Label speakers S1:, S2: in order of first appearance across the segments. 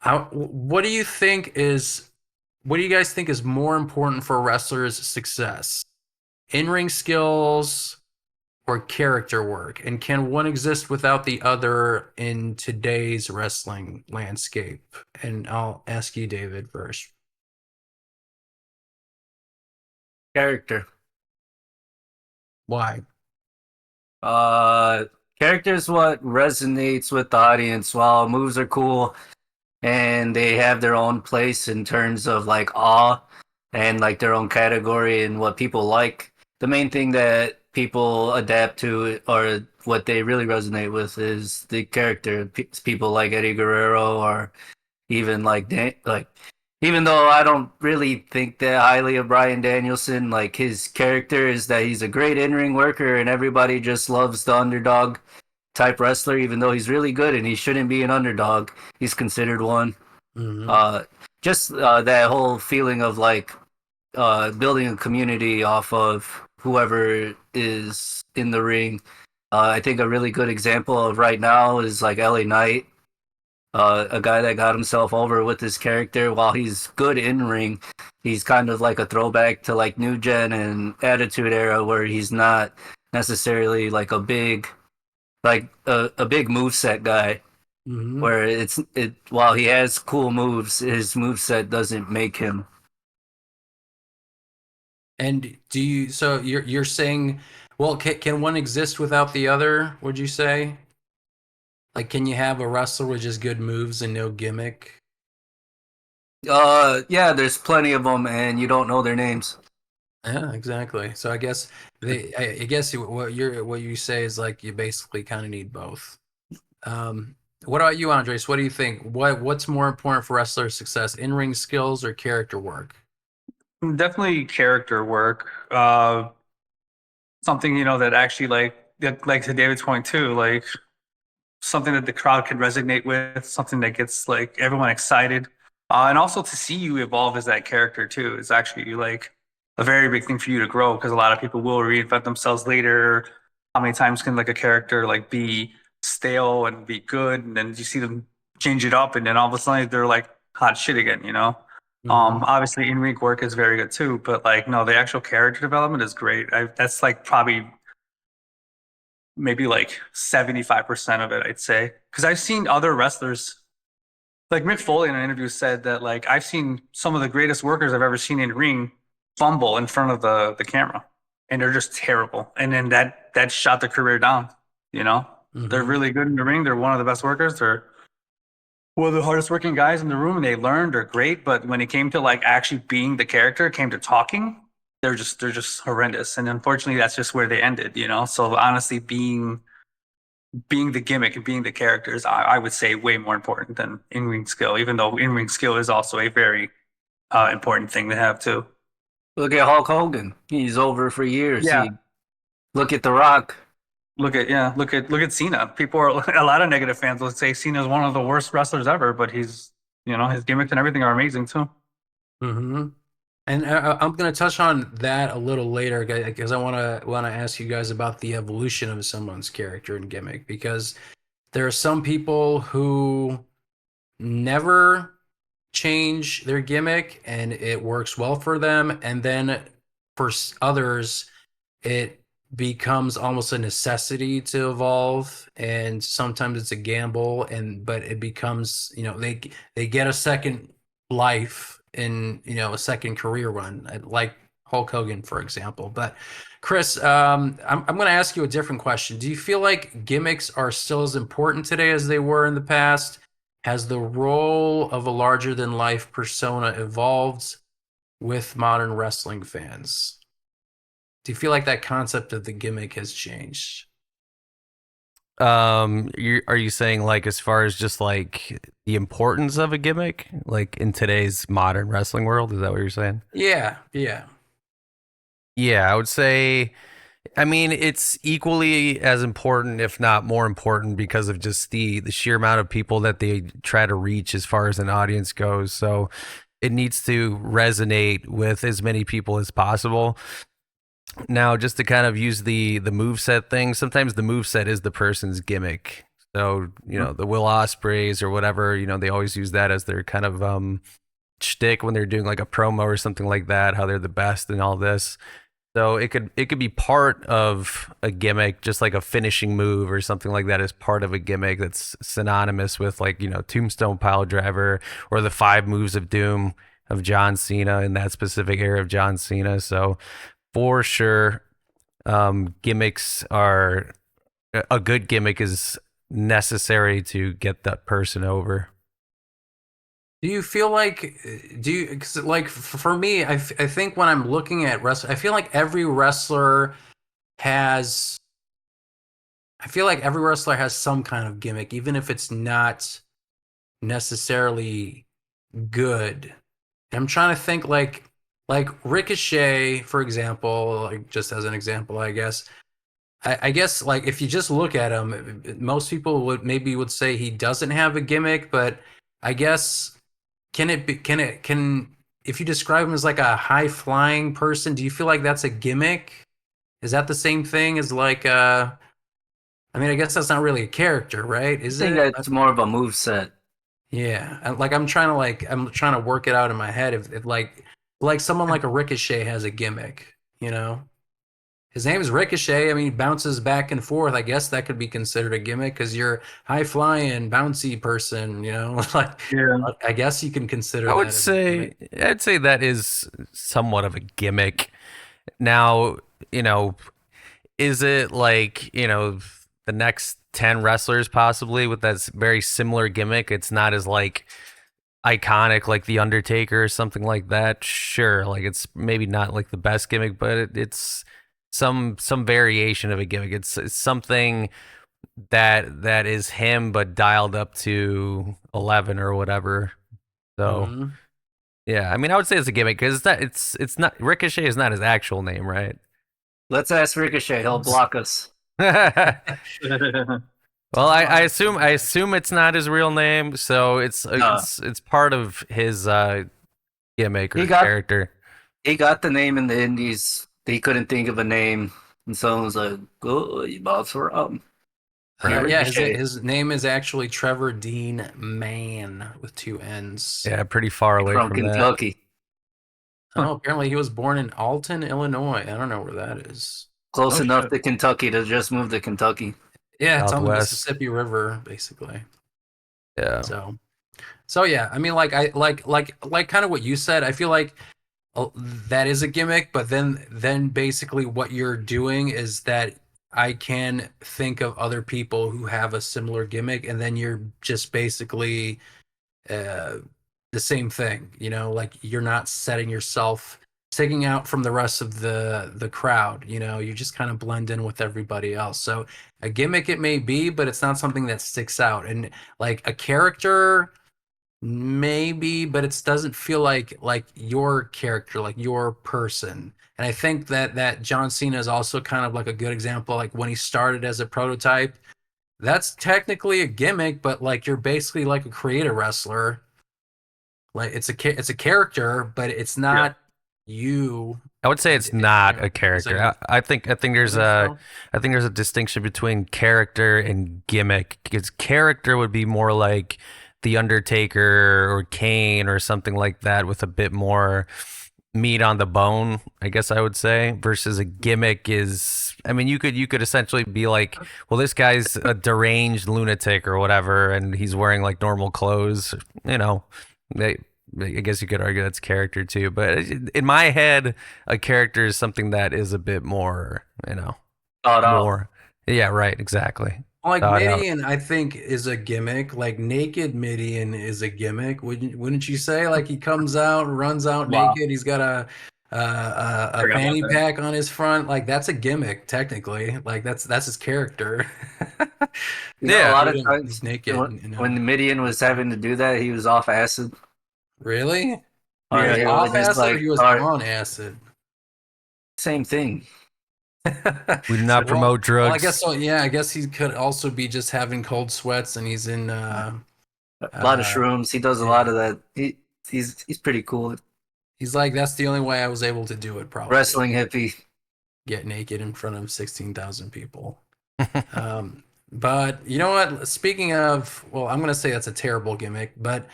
S1: What do you think is what do you guys think is more important for a wrestler's success? In-ring skills or character work? And can one exist without the other in today's wrestling landscape? And I'll ask you, David, first.
S2: Character.
S1: Why?
S2: Uh, Character is what resonates with the audience. While moves are cool and they have their own place in terms of like awe and like their own category and what people like, the main thing that people adapt to or what they really resonate with is the character. People like Eddie Guerrero or even like even though I don't really think that highly of Bryan Danielson, like his character is that he's a great in-ring worker and everybody just loves the underdog type wrestler, even though he's really good and he shouldn't be an underdog. He's considered one.
S1: Hmm.
S2: Uh, just that whole feeling of like building a community off of whoever is in the ring. I think a really good example of right now is like LA Knight, a guy that got himself over with his character. While he's good in ring, he's kind of like a throwback to like New Gen and Attitude Era, where he's not necessarily like a big moveset guy.
S1: Hmm.
S2: Where it while he has cool moves, his moveset doesn't make him.
S1: And so you're saying, well, can one exist without the other, would you say? Like, can you have a wrestler with just good moves and no gimmick?
S2: Yeah, there's plenty of them, and you don't know their names.
S1: Yeah, exactly. So I guess what you say is like you basically kind of need both. What about you, Andres? What do you think? What's more important for wrestler success, in-ring skills or character work?
S3: Definitely character work. Something, that actually like to David's point too, like something that the crowd can resonate with, something that gets like everyone excited. And also to see you evolve as that character too is actually like a very big thing for you to grow because a lot of people will reinvent themselves later. How many times can like a character like be stale and be good, and then you see them change it up, and then all of a sudden they're like hot shit again.
S1: Hmm.
S3: Obviously in-ring work is very good too, but like no, the actual character development is great. That's like probably maybe like 75% of it, I'd say. Because I've seen other wrestlers, like Mick Foley in an interview said that like I've seen some of the greatest workers I've ever seen in ring fumble in front of the camera. And they're just terrible. And then that shot their career down, you know? They're
S1: Hmm.
S3: really good in the ring. They're one of the best workers. They're one of the hardest working guys in the room and they learned, they're great. But when it came to like actually being the character, came to talking, they're just horrendous. And unfortunately that's just where they ended. So honestly being the gimmick and being the characters, I would say way more important than in-ring skill, even though in-ring skill is also a very important thing to have too.
S2: Look at Hulk Hogan. He's over for years.
S3: Yeah.
S2: He look at The Rock.
S3: Look at Cena. People are a lot of negative fans will say Cena is one of the worst wrestlers ever, but his gimmicks and everything are amazing too.
S1: Hmm. And I'm going to touch on that a little later because I want to ask you guys about the evolution of someone's character and gimmick because there are some people who never change their gimmick and it works well for them, and then for others it becomes almost a necessity to evolve, and sometimes it's a gamble, and but it becomes, they get a second life in, a second career run, like Hulk Hogan, for example. But Chris, I'm going to ask you a different question. Do you feel like gimmicks are still as important today as they were in the past? Has the role of a larger than life persona evolved with modern wrestling fans? Do you feel like that concept of the gimmick has changed?
S4: Are you saying like as far as just like the importance of a gimmick, like in today's modern wrestling world? Is that what you're saying?
S1: Yeah, yeah.
S4: Yeah, I would say. I mean, it's equally as important, if not more important, because of just the sheer amount of people that they try to reach as far as an audience goes. So it needs to resonate with as many people as possible. Now, just to kind of use the move set thing, sometimes the move set is the person's gimmick. So, the Will Ospreys or whatever, they always use that as their kind of shtick when they're doing like a promo or something like that, how they're the best and all this. So it could be part of a gimmick, just like a finishing move or something like that is part of a gimmick that's synonymous with like, Tombstone Pile Driver or the 5 moves of doom of John Cena in that specific era of John Cena. So for sure, gimmicks are a good gimmick is necessary to get that person over.
S1: Do you feel like, cause like for me, I think when I'm looking at wrestling, I feel like every wrestler has, I feel like every wrestler has some kind of gimmick, even if it's not necessarily good. I'm trying to think like Ricochet, for example, like just as an example, I guess. I guess like if you just look at him, most people would say he doesn't have a gimmick, but I guess can if you describe him as like a high flying person, do you feel like that's a gimmick? Is that the same thing as like I mean I guess that's not really a character, right?
S2: I
S1: Is
S2: think
S1: it?
S2: that's more of a move set.
S1: Yeah. Like I'm trying to work it out in my head if like someone like a Ricochet has a gimmick, you know? His name is Ricochet. I mean, he bounces back and forth. I guess that could be considered a gimmick because you're high flying, bouncy person. Like
S3: Yeah.
S1: I guess you can consider
S4: I
S1: that
S4: would
S1: as a
S4: say
S1: gimmick.
S4: I'd say that is somewhat of a gimmick. Now, is it like, the next 10 wrestlers possibly with that very similar gimmick? It's not as like iconic like The Undertaker or something like that. Sure, like it's maybe not like the best gimmick, but it's some variation of a gimmick. It's something that is him but dialed up to 11 or whatever. So,
S1: Mhm.
S4: yeah, I mean, I would say it's a gimmick because it's not Ricochet is not his actual name, right?
S2: Let's ask Ricochet. He'll block us.
S4: Well, I assume
S1: Oh,
S4: it's not his real name, so it's
S2: No.
S4: it's part of his gimmick
S2: He
S4: or
S2: got
S4: character.
S2: he got the name in the Indies. He couldn't think of a name, and someone was like, "Go, you bounce around."
S4: Right.
S1: yeah,
S2: Ricochet
S1: his name is actually Trevor Dean Mann with 2 N's.
S4: Yeah, pretty far away
S2: from
S4: from that.
S2: Kentucky.
S1: Oh, apparently he was born in Alton, Illinois. I don't know where that is.
S2: Close
S3: Oh
S2: enough
S3: shit.
S2: to Kentucky to just move to Kentucky.
S1: Yeah, it's on the
S4: Southwest.
S1: Mississippi River, basically.
S4: Yeah.
S1: So yeah, I mean, like like kind of what you said. I feel like that is a gimmick, but then basically what you're doing is that I can think of other people who have a similar gimmick, and then you're just basically uh, the same thing. Like you're not setting yourself sticking out from the rest of the crowd. You just kind of blend in with everybody else. So a gimmick it may be, but it's not something that sticks out. And like a character maybe, but it doesn't feel like your character, like your person. And I think that John Cena is also kind of like a good example. Like when he started as a prototype, that's technically a gimmick, but like you're basically like a creative wrestler. Like it's a character, but it's
S3: Yeah.
S1: not you.
S4: I would say it's not a
S1: Is that
S4: character.
S1: what
S4: I think
S1: you
S4: there's
S1: think
S4: a
S1: so?
S4: I think there's a distinction between character and gimmick. Because character would be more like The Undertaker or Kane or something like that with a bit more meat on the bone, I guess I would say, versus a gimmick is I mean you could essentially be like, well, this guy's a deranged lunatic or whatever and he's wearing like normal clothes, you know. They I guess you could argue that's character too, but in my head, a character is something that is a bit more,
S2: Thought out.
S4: more. Yeah, right, exactly.
S1: Like
S4: Thought out.
S1: Midian, I think is a gimmick. Like naked Midian is a gimmick. Wouldn't you say? Like he comes out, runs out
S3: Wow.
S1: naked. He's got a
S3: Forgot about
S1: fanny
S3: that.
S1: pack on his front. Like that's a gimmick, technically. Like that's his character.
S2: A
S4: Yeah.
S2: lot of
S1: He's
S2: times
S1: naked.
S2: when the Midian was having to do that, he was off acid.
S1: Really? He
S2: Or
S3: Yeah,
S1: was
S2: he
S3: yeah.
S2: would
S1: off
S2: just
S1: acid, or
S2: like
S1: he was
S2: start
S1: on acid.
S2: same thing.
S4: We do
S1: So,
S4: not promote
S1: I guess
S4: drugs.
S1: so. Yeah, I guess he could also be just having cold sweats, and he's in
S2: A lot of
S1: uh,
S2: shrooms. He does a lot
S1: yeah.
S2: of that. He's pretty cool.
S1: He's like, that's the only way I was able to do it, probably.
S2: Wrestling hippie.
S1: Get naked in front of 16,000 people. Um, But you know what? Speaking of, well, I'm gonna say that's a terrible gimmick, but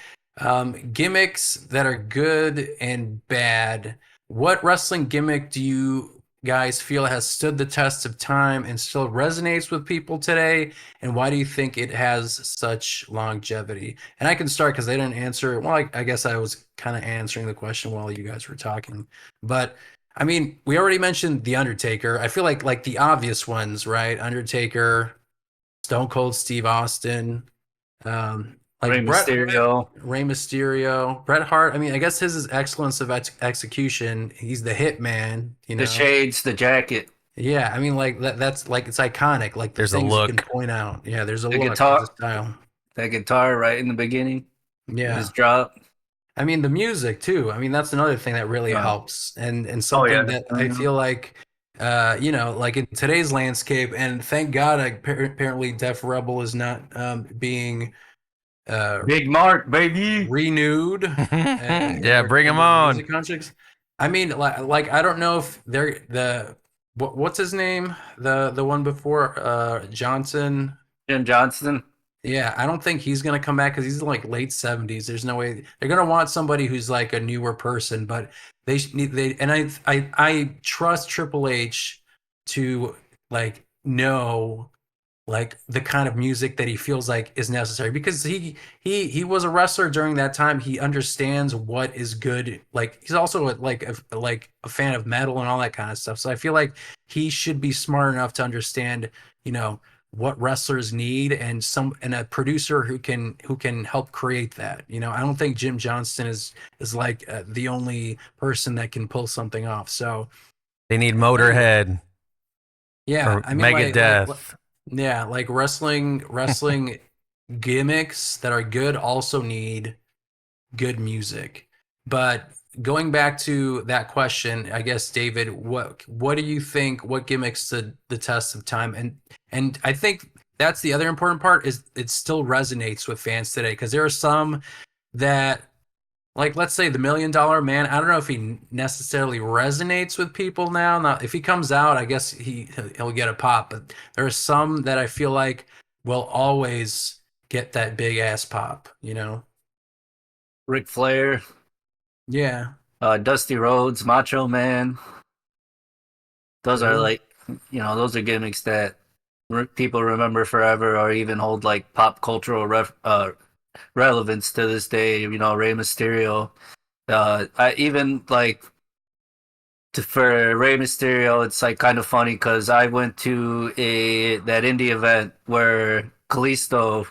S1: gimmicks that are good and bad. What wrestling gimmick do you guys feel has stood the test of time and still resonates with people today? And why do you think it has such longevity? And I can start because they didn't answer. Well, I guess I was kind of answering the question while you guys were talking. But I mean, we already mentioned The Undertaker. I feel like the obvious ones, right? Undertaker, Stone Cold Steve Austin,
S2: Rey
S1: like Bret
S2: Mysterio,
S1: Rey Mysterio, Bret Hart. I mean, I guess his is excellence of execution. He's the hitman, you
S2: the
S1: know.
S2: shades, the jacket,
S1: Yeah, I mean, like that's like it's iconic. Like the
S4: There's a
S1: things you can
S4: look.
S1: point out. Yeah, there's a
S2: the
S1: look, there's a
S2: guitar,
S1: style.
S2: that guitar right in the beginning, his
S1: Yeah,
S2: drop.
S1: I mean the music too. I mean that's another thing that really
S2: Uh,
S1: helps, and
S3: Oh yeah.
S1: something that I feel like, you know, like in today's landscape. And thank God, apparently, Def Rebel is not being uh
S2: Big Mark, baby.
S1: renewed
S4: Yeah, bring him
S1: in their
S4: on.
S1: music contracts. I mean, like I don't know if they're what's his name, the one before Johnson.
S2: Jim Johnston.
S1: Yeah, I don't think he's gonna come back because he's like late 70s. There's no way they're gonna want somebody who's like a newer person, but they and I trust Triple H to like know like the kind of music that he feels like is necessary because he was a wrestler during that time. He understands what is good. Like he's also like a fan of metal and all that kind of stuff. So I feel like he should be smart enough to understand, you know, what wrestlers need and a producer who can help create that. You know, I don't think Jim Johnston is like the only person that can pull something off. So
S4: They need Motorhead
S1: yeah,
S4: or
S1: I mean
S4: Megadeth.
S1: yeah, like wrestling gimmicks that are good also need good music. But going back to that question, I guess David, what do you think? What gimmicks stood the test of time? And I think that's the other important part is it still resonates with fans today because there are some that like let's say the $1 Million Man. I don't know if he necessarily resonates with people now. Now, if he comes out, I guess he'll get a pop. But there are some that I feel like will always get that big ass pop. You know?
S2: Ric Flair,
S1: Yeah.
S2: Dusty Rhodes, Macho Man. Those are
S1: True.
S2: like, those are gimmicks that people remember forever, or even hold like pop cultural relevance to this day. Rey Mysterio. I even like for Rey Mysterio, it's like kind of funny because I went to that indie event where Kalisto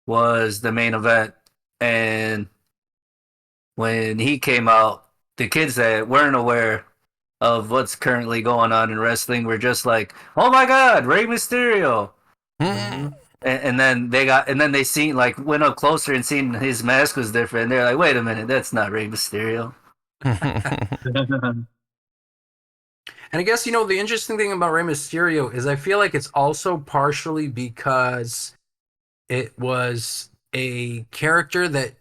S2: was the main event, and when he came out, the kids that weren't aware of what's currently going on in wrestling were just like, "Oh my God, Rey Mysterio!"
S1: Mhm.
S2: And then they seen like went up closer and seen his mask was different. And they're like, "Wait a minute, that's not Rey Mysterio."
S1: And I guess you know the interesting thing about Rey Mysterio is I feel like it's also partially because it was a character that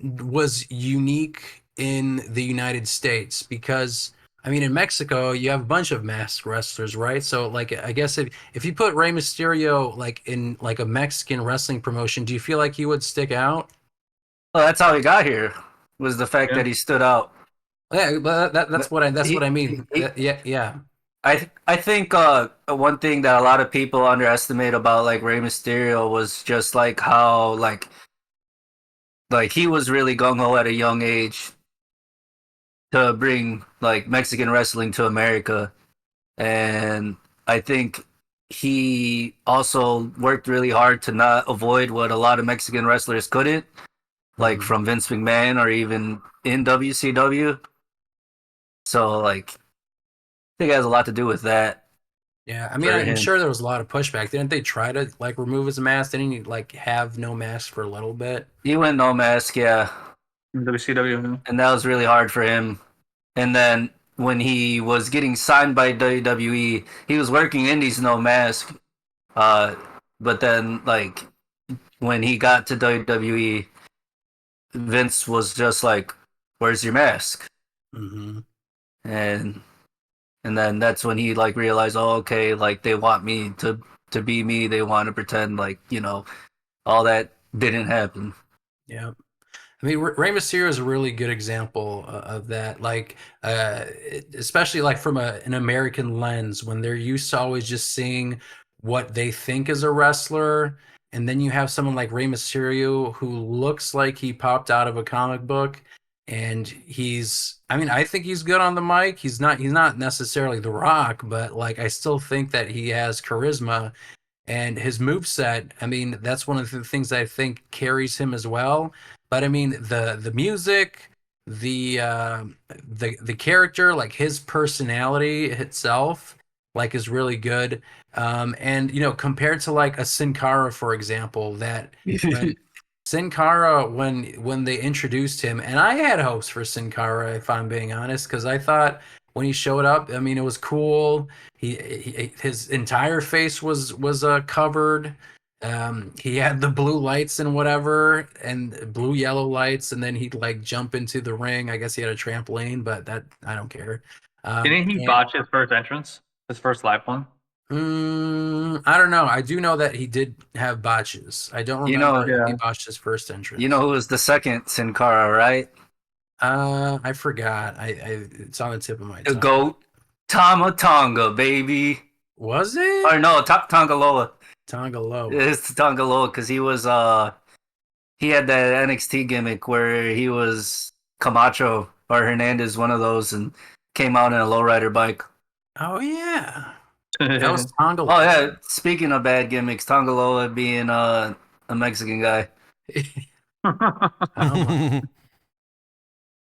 S1: was unique in the United States because I mean in Mexico you have a bunch of masked wrestlers, right? So like I guess if you put Rey Mysterio like in like a Mexican wrestling promotion, do you feel like he would stick out?
S2: Well, that's how he got here. Was the fact
S3: Yeah.
S2: that he stood out.
S1: Yeah, but that's what I mean.
S2: He
S1: Yeah, yeah.
S2: I think one thing that a lot of people underestimate about like Rey Mysterio was just like how like he was really gung ho at a young age to bring like Mexican wrestling to America, and I think he also worked really hard to not avoid what a lot of Mexican wrestlers couldn't, like
S1: Mhm.
S2: from Vince McMahon or even in WCW. So like I think it has a lot to do with that
S1: Yeah, I mean,
S2: for
S1: I'm
S2: him.
S1: sure there was a lot of pushback. Didn't they try to like remove his mask? Didn't he like have no mask for a little bit?
S2: He went no mask, yeah,
S3: WCW.
S2: and that was really hard for him. And then when he was getting signed by WWE, he was working indies no mask. Uh, but then like when he got to WWE, Vince was just like, "Where's your mask?"
S1: Hmm.
S2: And and then that's when he like realized, oh, okay, like they want me to to be me. They want to pretend like, all that didn't happen.
S1: Yeah. I mean, Rey Mysterio is a really good example of that. Like, especially like from an American lens, when they're used to always just seeing what they think is a wrestler, and then you have someone like Rey Mysterio who looks like he popped out of a comic book, and I mean, I think he's good on the mic. He's not necessarily The Rock, but like, I still think that he has charisma. And his moveset, I mean, that's one of the things I think carries him as well. But I mean, the music, the character, like his personality itself, like is really good. And compared to like a Sin Cara, for example, that when Sin Cara, when they introduced him, and I had hopes for Sin Cara, if I'm being honest, because I thought when he showed up, I mean, it was cool. His entire face was covered. He had the blue lights and whatever, and blue yellow lights, and then he'd like jump into the ring. I guess he had a trampoline, but that I don't care.
S3: Didn't he botch his first entrance? His first live one?
S1: I don't know. I do know that he did have botches. I don't remember if he botched his first entrance.
S2: You know who was the second Sin Cara, right?
S1: I forgot. It's on the tip of my
S2: The
S1: tongue.
S2: GOAT, Tama Tonga, baby.
S1: Was it?
S2: Or no, Tonga Loa.
S1: Tonga Loa.
S2: It's Tonga Loa because he was he had that NXT gimmick where he was Camacho or Hernandez, one of those, and came out in a lowrider bike.
S1: Oh yeah. That was Tonga Loa.
S2: Oh yeah. Speaking of bad gimmicks, Tonga Loa being a Mexican guy.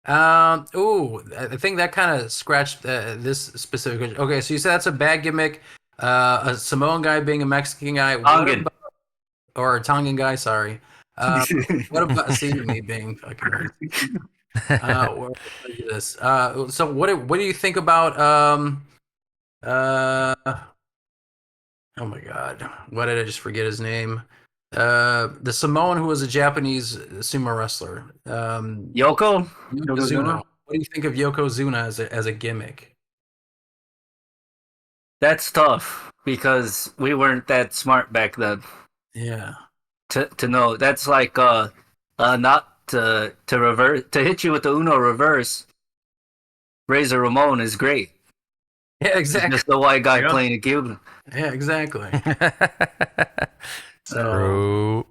S1: I think that kind of scratched this specific question. Okay, so you said that's a bad gimmick. A Samoan guy being a Mexican guy.
S2: Tongan.
S1: Or a Tongan guy, sorry. What about seeing me being fucking this? So what do you think about oh my god, why did I just forget his name? The Samoan who was a Japanese sumo wrestler.
S2: Yoko?
S1: Yokozuna. What do you think of Yokozuna as a gimmick?
S2: That's tough because we weren't that smart back then.
S1: Yeah.
S2: To know. That's like not to reverse, to hit you with the Uno reverse. Razor Ramon is great.
S1: Yeah, exactly.
S2: Just the white guy playing a Cuban.
S1: Yeah, exactly.
S4: True.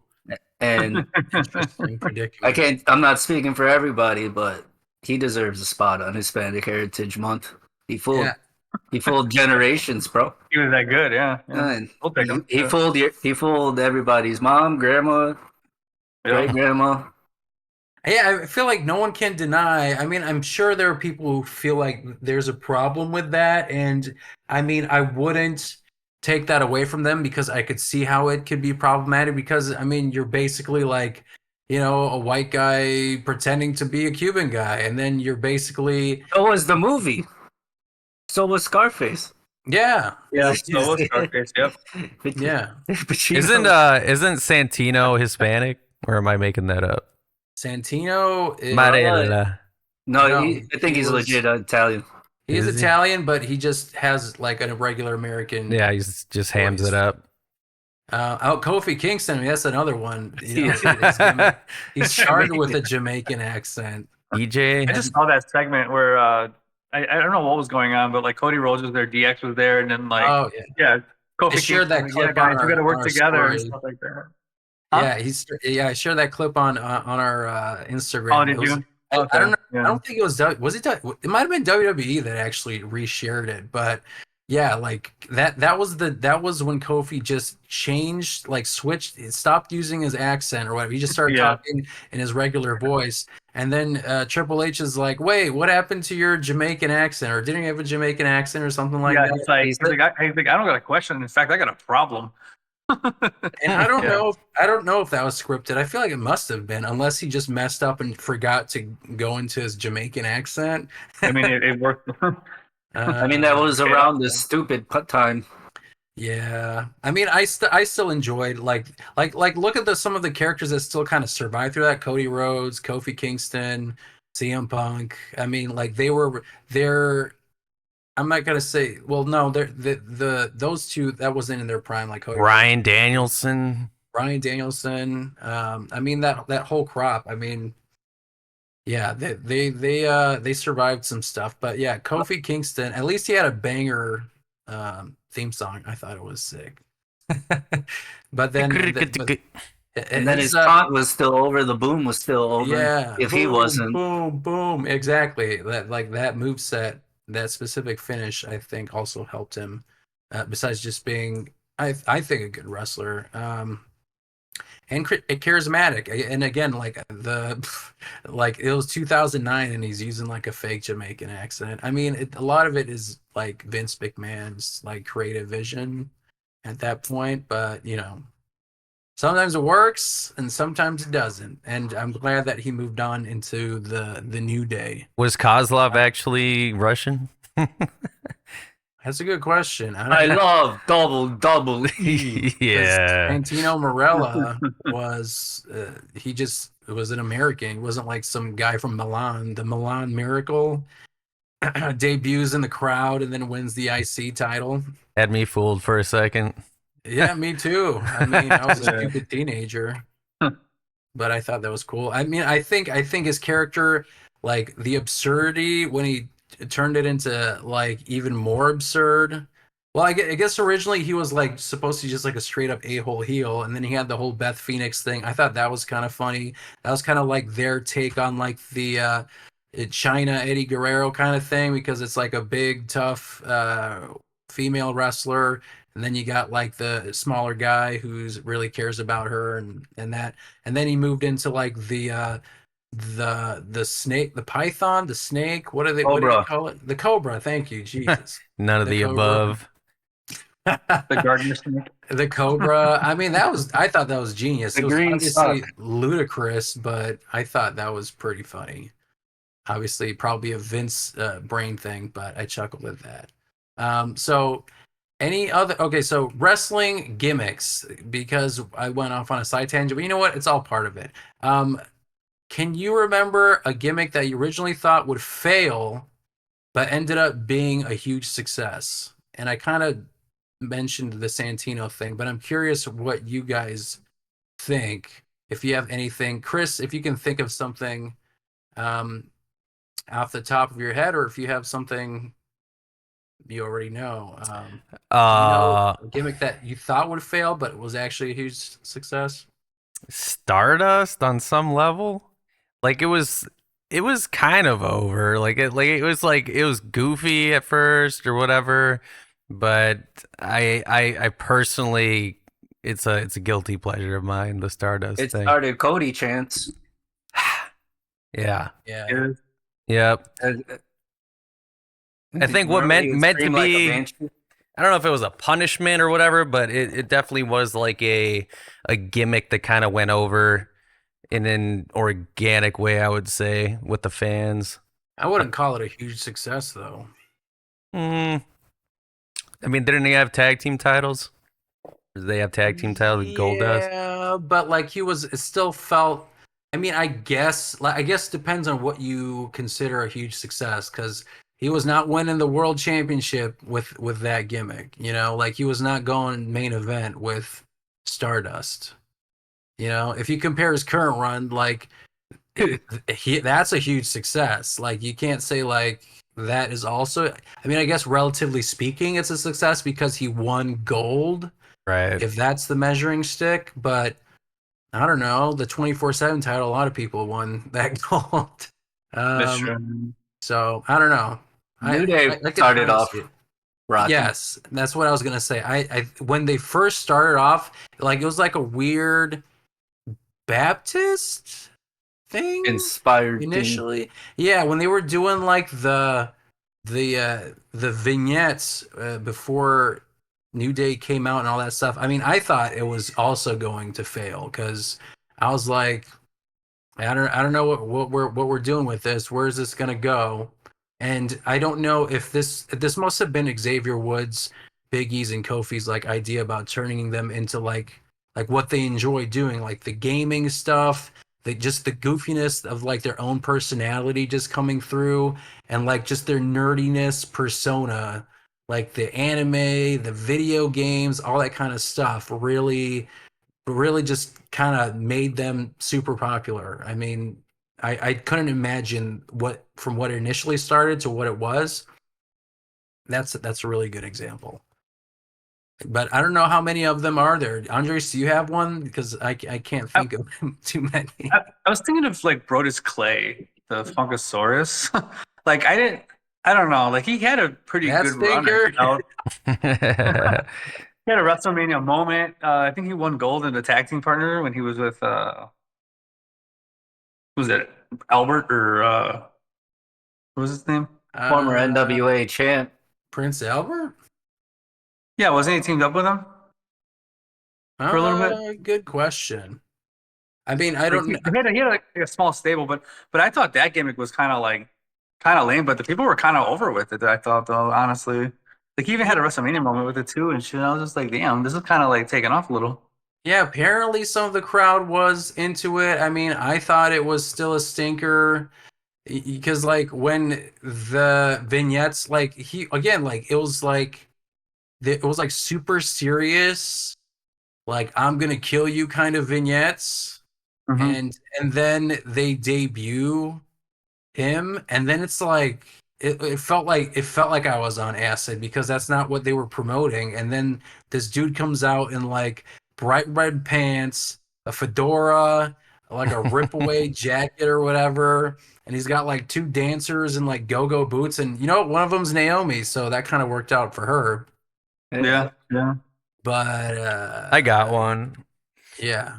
S2: And
S1: interesting predicament.
S2: I'm not speaking for everybody, but he deserves a spot on Hispanic Heritage Month. He fooled generations, bro.
S3: He was that good, yeah.
S2: We'll take him. He fooled everybody's mom, grandma, great grandma.
S1: Yeah, I feel like no one can deny. I mean, I'm sure there are people who feel like there's a problem with that, and I mean, I wouldn't take that away from them because I could see how it could be problematic. Because I mean, you're basically like, a white guy pretending to be a Cuban guy, and then you're basically.
S2: So was the movie. So was Scarface.
S1: Yeah.
S3: Yeah. So was Scarface. Yep.
S1: Yeah.
S4: Isn't Santino Hispanic, or am I making that up?
S1: Santino is
S4: Marella.
S2: No, I think he's legit Italian.
S1: He's Italian, but he just has like a regular American.
S4: Yeah, he just hams it up.
S1: Kofi Kingston, I mean, that's another one. He's charged with a Jamaican accent.
S4: EJ.
S3: I just saw that segment where I don't know what was going on, but like Cody Rhodes was there, DX was there, and then like Kofi
S1: shared that clip.
S3: Guys, we got to work together and stuff like that.
S1: Huh? Yeah, I shared that clip on our Instagram.
S3: Oh, did you?
S1: I don't know. Yeah. I don't think it was it? It might have been WWE that actually reshared it, but yeah, like that was when Kofi just changed, like switched, stopped using his accent or whatever. He just started talking in his regular voice, and then Triple H is like, "Wait, what happened to your Jamaican accent? Or didn't you have a Jamaican accent or something like that?"
S3: He's like, I don't got a question. In fact, I got a problem.
S1: And I don't know if that was scripted. I feel like it must have been, unless he just messed up and forgot to go into his Jamaican accent.
S3: I mean, it worked.
S2: I mean, that was around the stupid putt time.
S1: Yeah, I mean, I still enjoyed like look at some of the characters that still kind of survived through that. Cody Rhodes, Kofi Kingston, CM Punk. I mean, like they're I'm not gonna say. Well, no, the those two that wasn't in their prime. Like Cody Rhodes,
S4: Ryan Danielson.
S1: Bryan Danielson. I mean that whole crop. I mean, yeah, they survived some stuff, but yeah, Kofi Kingston. At least he had a banger theme song. I thought it was sick. But then, but
S2: And then
S1: his
S2: his taunt was still over. The boom was still over.
S1: yeah,
S2: If he
S1: boom,
S2: wasn't,
S1: boom, boom. Exactly. That like that move set, that specific finish, I think also helped him. Besides just being, I think a good wrestler. And charismatic. And again, like like it was 2009, and he's using like a fake Jamaican accent. I mean, a lot of it is like Vince McMahon's like creative vision at that point, but you know, sometimes it works and sometimes it doesn't. And I'm glad that he moved on into the new day.
S4: Was Kozlov actually Russian?
S1: That's a good question.
S2: I love double E.
S4: Yeah.
S1: Santino Marella was he just was an American. He wasn't like some guy from Milan. The Milan Miracle debuts in the crowd and then wins the IC title.
S4: Had me fooled for a second.
S1: Yeah, me too. I mean, I was a stupid teenager, but I thought that was cool. I mean, I think his character, like the absurdity when he turned it into like even more absurd. Well, I guess originally he was like supposed to be just like a straight up a-hole heel, and then he had the whole Beth Phoenix thing. I thought that was kind of funny. That was kind of like their take on like the China Eddie Guerrero kind of thing, because it's like a big tough female wrestler, and then you got like the smaller guy who's really cares about her and that, and then he moved into like the snake, the python, the snake, what do they
S2: Cobra.
S1: call it, the cobra, thank you, Jesus.
S4: None of
S1: The
S4: the
S1: Cobra.
S4: above.
S3: The gardener snake.
S1: The cobra, I mean, I thought that was genius.
S2: The
S1: It was
S2: green
S1: obviously
S2: sock.
S1: ludicrous, but I thought that was pretty funny. Obviously probably a Vince brain thing, but I chuckled at that. So any other, okay, so wrestling gimmicks, because I went off on a side tangent, but you know what, it's all part of it. Can you remember a gimmick that you originally thought would fail but ended up being a huge success? And I kind of mentioned the Santino thing, but I'm curious what you guys think. If you have anything, Chris, if you can think of something um, off the top of your head, or if you have something you already know. You know, a gimmick that you thought would fail, but was actually a huge success.
S4: Stardust on some level. Like it was kind of over. It was goofy at first or whatever, but I personally it's a guilty pleasure of mine, the Stardust
S2: It
S4: thing.
S2: started Cody chants.
S4: Yeah.
S1: Yeah.
S4: Yep. I think what meant to be, I don't know if it was a punishment or whatever, but it definitely was like a gimmick that kind of went over in an organic way, I would say, with the fans.
S1: I wouldn't call it a huge success, though.
S4: I mean, didn't he have tag team titles? Or did they have tag team titles with Goldust?
S1: Yeah, but like it still felt. I mean, I guess depends on what you consider a huge success, because he was not winning the world championship with that gimmick. You know, like he was not going main event with Stardust. You know, if you compare his current run, like that's a huge success. Like you can't say like that is also. I mean, I guess relatively speaking, it's a success because he won gold.
S4: Right.
S1: If that's the measuring stick, but I don't know, the 24/7 title, a lot of people won that gold.
S3: That's true.
S1: So I don't know.
S2: New Day
S1: I could
S2: started
S1: kinda
S2: off
S1: see it.
S2: rocking.
S1: Yes, that's what I was gonna say. I when they first started off, like it was like a weird Baptist thing
S2: Inspired
S1: initially. Yeah, when they were doing like the vignettes before New Day came out and all that stuff. I mean, I thought it was also going to fail, because I was like, I don't know what we're doing with this. Where is this gonna go? And I don't know if this must have been Xavier Woods, Big E's, and Kofi's like idea about turning them into like what they enjoy doing, like the gaming stuff, just the goofiness of like their own personality just coming through, and like just their nerdiness persona, like the anime, the video games, all that kind of stuff really just kind of made them super popular. I mean, I couldn't imagine from what it initially started to what it was. That's a really good example. But I don't know how many of them are there. Andres, do you have one? Because I can't think of too many.
S3: I was thinking of like Brodus Clay, the Fungosaurus. Like I don't know. Like he had a pretty
S1: That
S3: good run.
S1: stinker?
S3: He had a WrestleMania moment. I think he won gold in the tag team partner when he was with who was it? Albert or what was his name?
S2: Former
S1: Uh,
S2: NWA champ.
S1: Prince Albert?
S3: Yeah, wasn't he teamed up with him for a little bit?
S1: Good question. I mean, I
S3: Like,
S1: don't
S3: he,
S1: know.
S3: he had like a small stable, but I thought that gimmick was kind of lame. But the people were kind of over with it. I thought though, honestly, like he even had a WrestleMania moment with it too, and shit. I was just like, damn, this is kind of like taking off a little.
S1: Yeah, apparently some of the crowd was into it. I mean, I thought it was still a stinker because like when the vignettes, like he again, like it was like super serious, like I'm gonna kill you kind of vignettes,
S3: Mm-hmm.
S1: and then they debut him, and then it's like it felt like I was on acid because that's not what they were promoting. And then this dude comes out in like bright red pants, a fedora, like a ripaway jacket or whatever, and he's got like two dancers in like go-go boots, and you know one of them's Naomi, so that kind of worked out for her.
S3: Yeah, yeah.
S1: But
S4: I got one.
S1: yeah.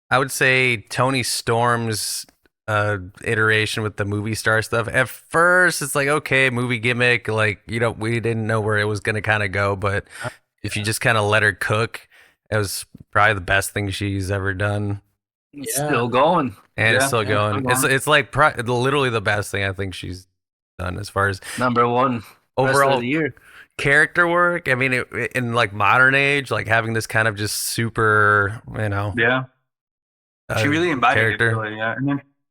S4: I would say Tony Storm's iteration with the movie star stuff. At first, it's like, okay, movie gimmick. Like, we didn't know where it was going to kind of go. But if you just kind of let her cook, it was probably the best thing she's ever done.
S2: It's
S1: Yeah.
S2: still going.
S4: And it's
S3: Yeah,
S4: still
S3: yeah,
S4: going.
S3: still going.
S4: It's like literally the best thing I think she's done as far as
S2: Number one wrestler of
S4: overall
S2: the year.
S4: character work. I mean, in like modern age, like having this kind of just super,
S3: Yeah. She really embodied
S4: character.
S3: it, really, yeah. And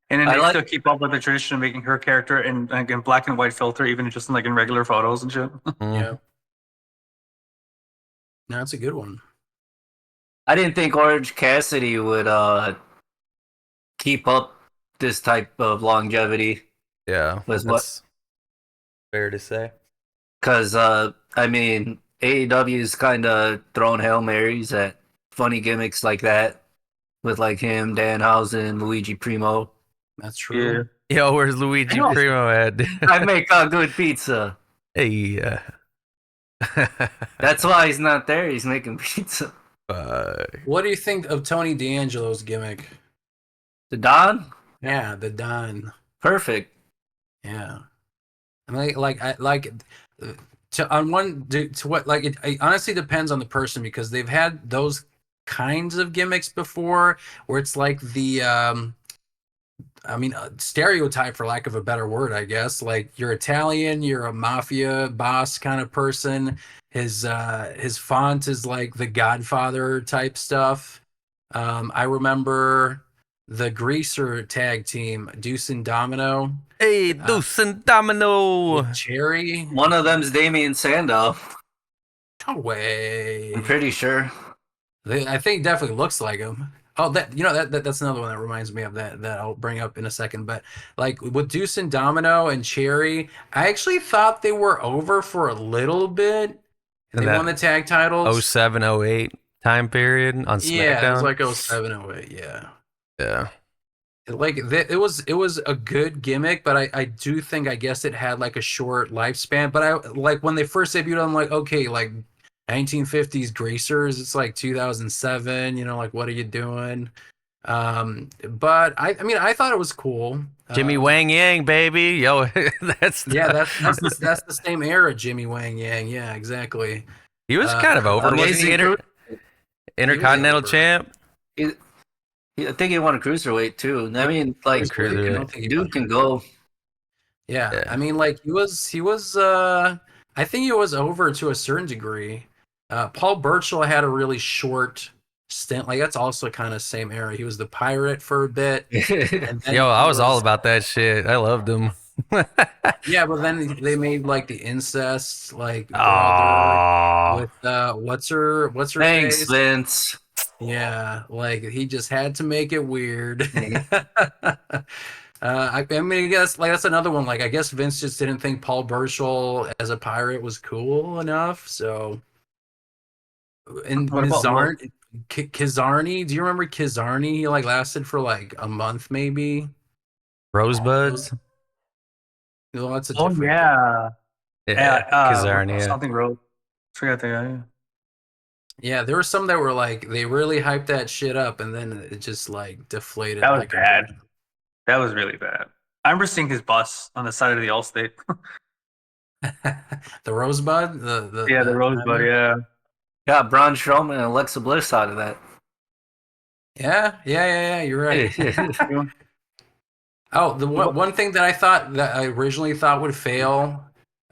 S3: then
S2: I
S3: they
S2: like-
S3: still keep up with the tradition of making her character in like in black and white filter, even just in regular photos and shit.
S4: Mm.
S1: Yeah. No, that's a good one.
S2: I didn't think Orange Cassidy would keep up this type of longevity.
S4: Yeah,
S2: Was
S4: that's fair to say.
S2: Because, I mean, AEW's kind of thrown Hail Marys at funny gimmicks like that with like him, Danhausen, Luigi Primo.
S1: That's true.
S4: Yo, where's Luigi
S2: I know.
S4: Primo at?
S2: I make good pizza.
S4: Hey,
S2: That's why he's not there. He's making pizza.
S1: What do you think of Tony D'Angelo's gimmick?
S2: The Don?
S1: Yeah, the Don.
S2: Perfect.
S1: Yeah, I mean, to on one to what like it honestly depends on the person because they've had those kinds of gimmicks before where it's like the I mean, stereotype for lack of a better word, I guess. Like you're Italian, you're a mafia boss kind of person. His font is like the Godfather type stuff. I remember the Greaser tag team, Deuce and Domino.
S4: Hey, Deuce and Domino.
S1: With Cherry.
S2: One of them's Damian Sandow.
S1: No way.
S2: I'm pretty sure.
S1: I think definitely looks like him. Oh, that's another one that reminds me of that I'll bring up in a second. But like with Deuce and Domino and Cherry, I actually thought they were over for a little bit. And they won the tag titles.
S4: 07, 08 time period on SmackDown.
S1: Yeah, it was like 07, 08, yeah.
S4: Yeah.
S1: Like it was a good gimmick, but I do think I guess it had like a short lifespan. But I like when they first debuted, I'm like, okay, like 1950s Gracers, it's like 2007, like what are you doing? But I mean I thought it was cool.
S4: Jimmy Wang Yang, baby. Yo, that's
S1: the same era, Jimmy Wang Yang. Yeah, exactly.
S4: He was kind of over, wasn't he? Intercontinental champ.
S2: I think he won a cruiserweight too. I mean, like, dude can go.
S1: Yeah, I mean, like he was. I think he was over to a certain degree. Paul Burchill had a really short stint. Like that's also kind of same era. He was the pirate for a bit, and then
S4: Yo, I
S1: he
S4: was all
S1: was
S4: about that shit. I loved him.
S1: yeah. But then they made like the incest like brother
S4: Oh,
S1: with what's her
S2: Thanks,
S1: face?
S2: Vince.
S1: Yeah, like he just had to make it weird.
S2: Yeah.
S1: I mean, I guess like that's another one. Like, I guess Vince just didn't think Paul Burchill as a pirate was cool enough. So, and
S3: What about
S1: Kizarny, do you remember Kizarny? He like lasted for like a month, maybe.
S4: Rosebuds.
S1: No, that's a
S3: Oh
S1: different.
S3: yeah,
S4: Yeah, Kazarnia.
S3: something wrote. Forgot the guy.
S1: Yeah, there were some that were like they really hyped that shit up, and then it just like deflated
S3: That was
S1: like a
S3: bad.
S1: balloon.
S3: That was really bad. I remember seeing his bus on the side of the Allstate.
S1: The Rosebud, the
S3: Yeah, the
S1: that
S3: Rosebud.
S1: timer?
S3: Yeah,
S2: Got Braun Strowman and Alexa Bliss out of that.
S1: Yeah. You're right. Oh, the one thing that I thought that I originally thought would fail,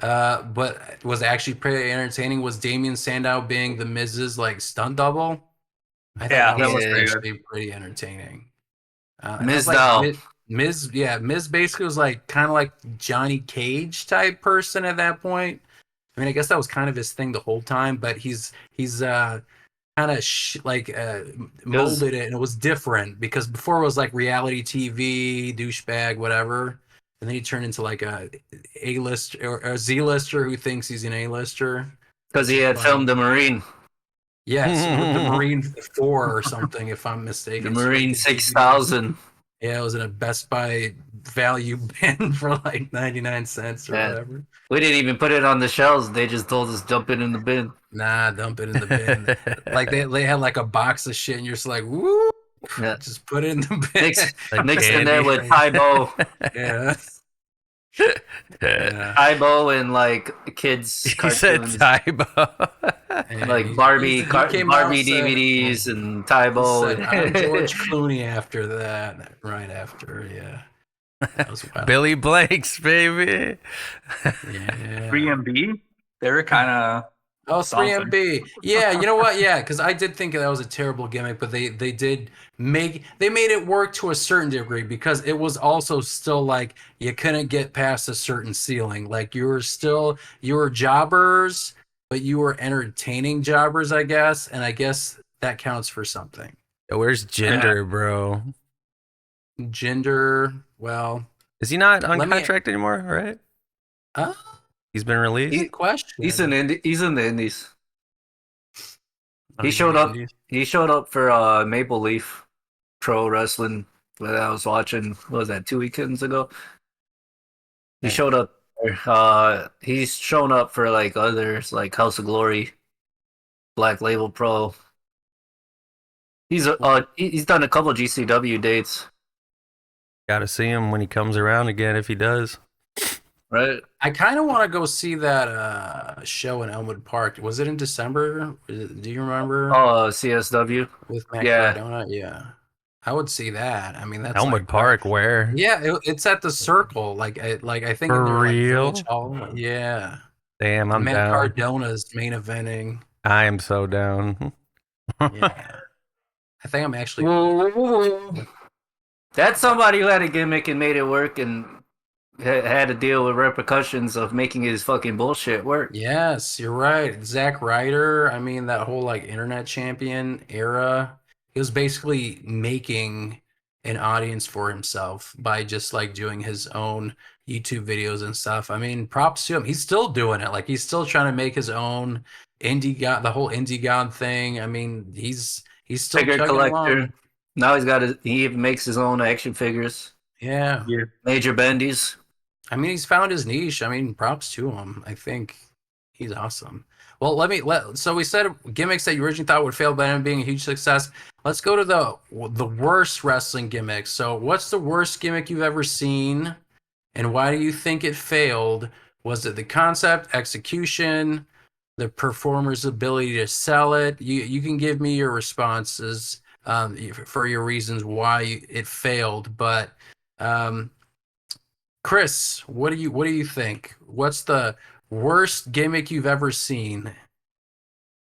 S1: but was actually pretty entertaining was Damien Sandow being the Miz's like stunt double. I thought
S3: yeah,
S1: that
S3: that
S1: was
S3: was
S2: Yeah.
S3: pretty good.
S1: actually pretty entertaining. And I was
S2: Ms.
S1: like,
S2: Dow.
S1: Miz basically was like kind of like Johnny Cage type person at that point. I mean, I guess that was kind of his thing the whole time, but he's kind of
S2: It was
S1: molded it, and it was different because before it was like reality TV douchebag whatever, and then he turned into like a list or a Z-lister who thinks he's an A-lister.
S2: because he
S1: Which is
S2: had
S1: funny.
S2: filmed The Marine.
S1: Yes, the Marine 4 or something, if I'm mistaken.
S2: The Marine
S1: Straight to DVD.
S2: 6000.
S1: Yeah, it was in a Best Buy value bin for like 99 cents or
S2: Yeah.
S1: whatever.
S2: We didn't even put it on the shelves. They just told us dump it in the bin.
S1: Nah, dump it in the bin. Like they had like a box of shit, and you're just like, woo,
S2: Yeah.
S1: just put it in the bin.
S2: Mixed in
S4: candy.
S2: there with Tybo.
S1: Yeah. Yeah.
S2: Tybo and like kids
S4: He said
S2: cartoons.
S4: Tybo.
S1: And
S2: Like Barbie
S1: he came out
S2: Barbie
S1: and said-
S2: DVDs and
S1: he
S2: Tybo.
S1: said, I'm George Clooney after that. Right after, yeah. That was wild.
S4: Billy Blanks, baby.
S1: Yeah.
S3: 3MB. They were kind of
S1: Oh,
S3: something.
S1: 3MB. Yeah, you know what? Yeah, because I did think that was a terrible gimmick, but they made it work to a certain degree because it was also still like you couldn't get past a certain ceiling. Like you were jobbers, but you were entertaining jobbers, I guess, and I guess that counts for something.
S4: Yo, where's Gender, bro?
S1: Gender, well,
S4: Is he not on
S1: Let me-
S4: contract anymore? Right?
S1: uh,
S4: He's been released.
S1: good question.
S2: He's in the Indies.
S1: Oh,
S2: He
S1: he's
S2: showed
S1: in the
S2: up.
S1: Indies?
S2: He showed up for Maple Leaf Pro Wrestling that I was watching. What was that, 2 weekends ago? He
S1: Yeah.
S2: showed up. He's shown up for like others, like House of Glory, Black Label Pro. He's done a couple GCW dates,
S4: Got to see him when he comes around again, if he does.
S2: right?
S1: I kind of want to go see that show in Elmwood Park. Was it in December? Do you remember?
S2: CSW.
S1: With Matt
S2: Yeah.
S1: Cardona? Yeah. I would see that. I mean, that's
S4: Elmwood
S1: like
S4: Park, where?
S1: Yeah, it's at the Circle. Like I think
S4: For
S1: in their like
S4: real?
S1: Village Hall. Yeah.
S4: Damn, I'm
S1: Matt
S4: down.
S1: Cardona's main eventing.
S4: I am so down.
S1: Yeah. I think I'm actually
S2: That's somebody who had a gimmick and made it work and had to deal with repercussions of making his fucking bullshit work.
S1: Yes, you're right. Zack Ryder, I mean that whole like internet champion era, he was basically making an audience for himself by just like doing his own YouTube videos and stuff. I mean, props to him. He's still doing it. Like he's still trying to make his own indie god, the whole indie god thing. I mean, he's still
S2: Figure
S1: chugging
S2: collector.
S1: along.
S2: Now he even makes his own action figures.
S1: Yeah.
S2: Major Bendies.
S1: I mean, he's found his niche. I mean, props to him. I think he's awesome. Well, so we said gimmicks that you originally thought would fail, but ended up being a huge success. Let's go to the worst wrestling gimmicks. So, what's the worst gimmick you've ever seen, and why do you think it failed? Was it the concept, execution, the performer's ability to sell it? You can give me your responses for your reasons why it failed, but Chris, what do you think? What's the worst gimmick you've ever seen?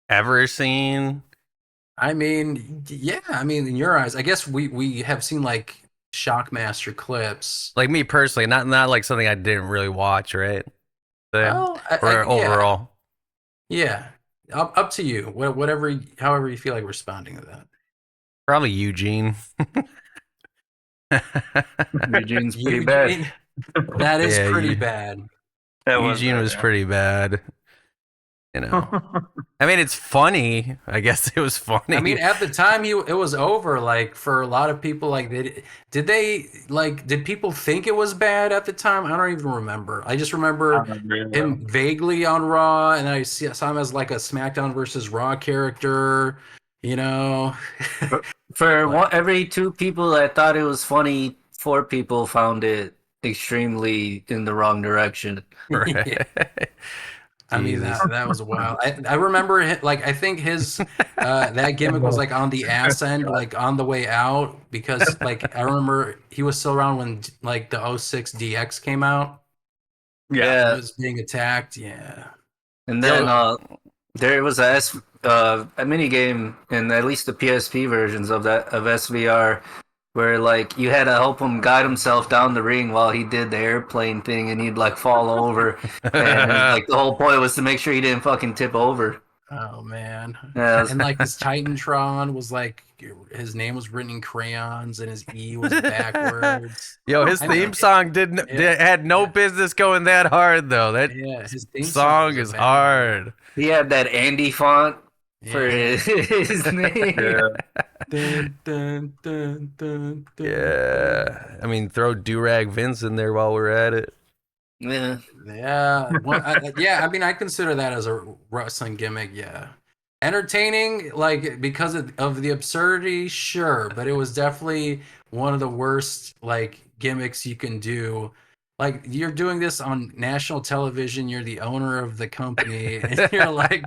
S4: Ever seen?
S1: I mean, yeah. I mean, in your eyes, I guess we have seen like Shockmaster clips.
S4: Like me personally, not like something I didn't really watch, right?
S1: Well,
S4: Or
S1: yeah,
S4: overall.
S1: yeah. Up to you. Whatever, however you feel like responding to that.
S4: Probably Eugene.
S2: Eugene's pretty bad.
S1: Eugene, that is
S4: Yeah,
S1: pretty bad.
S3: That was
S4: Eugene
S3: bad,
S4: was pretty bad. You know.
S3: yeah.
S4: I mean, it's funny. I guess it was
S1: I mean,
S4: funny.
S1: at the time, it was over. Like for a lot of people, like did people think it was bad at the time? I don't even remember. I just
S3: I
S1: remember
S3: remember, yeah.
S1: him vaguely on Raw, and saw him as like a SmackDown versus Raw character. You know,
S2: For
S1: like
S2: every two people that thought it was funny, four people found it extremely in the wrong direction.
S1: yeah.
S4: Right.
S1: I mean
S4: Jesus.
S1: that was wild. I remember like I think his that gimmick was like on the ass end, like on the way out, because like I remember he was still around when like the '06 DX came out.
S3: Yeah.
S1: He
S2: Yeah,
S1: was being attacked. Yeah.
S2: and then
S1: Yo,
S2: there was a mini game in at least the PSP versions of that of SVR where like you had to help him guide himself down the ring while he did the airplane thing, and he'd like fall over, and it was, like the whole point was to make sure he didn't fucking tip over.
S1: oh man.
S2: Yeah,
S1: And like his Titantron was like his name was written in crayons and his E was backwards.
S4: Yo, his
S1: I know.
S4: theme song didn't
S1: Yeah,
S4: had no
S1: yeah,
S4: business going that hard though. That
S1: yeah. His theme song
S4: song
S1: was a
S4: is
S1: banger.
S4: hard.
S2: he had that Andy font for
S1: Yeah.
S2: his name.
S3: Yeah.
S1: Dun, dun, dun, dun, dun, dun.
S4: Yeah. I mean, throw Durag Vince in there while we're at it.
S2: Yeah.
S1: Yeah, well, yeah. I mean, I consider that as a wrestling gimmick. Yeah, entertaining, like because of the absurdity, sure, but it was definitely one of the worst like gimmicks you can do. Like you're doing this on national television. You're the owner of the company, and you're like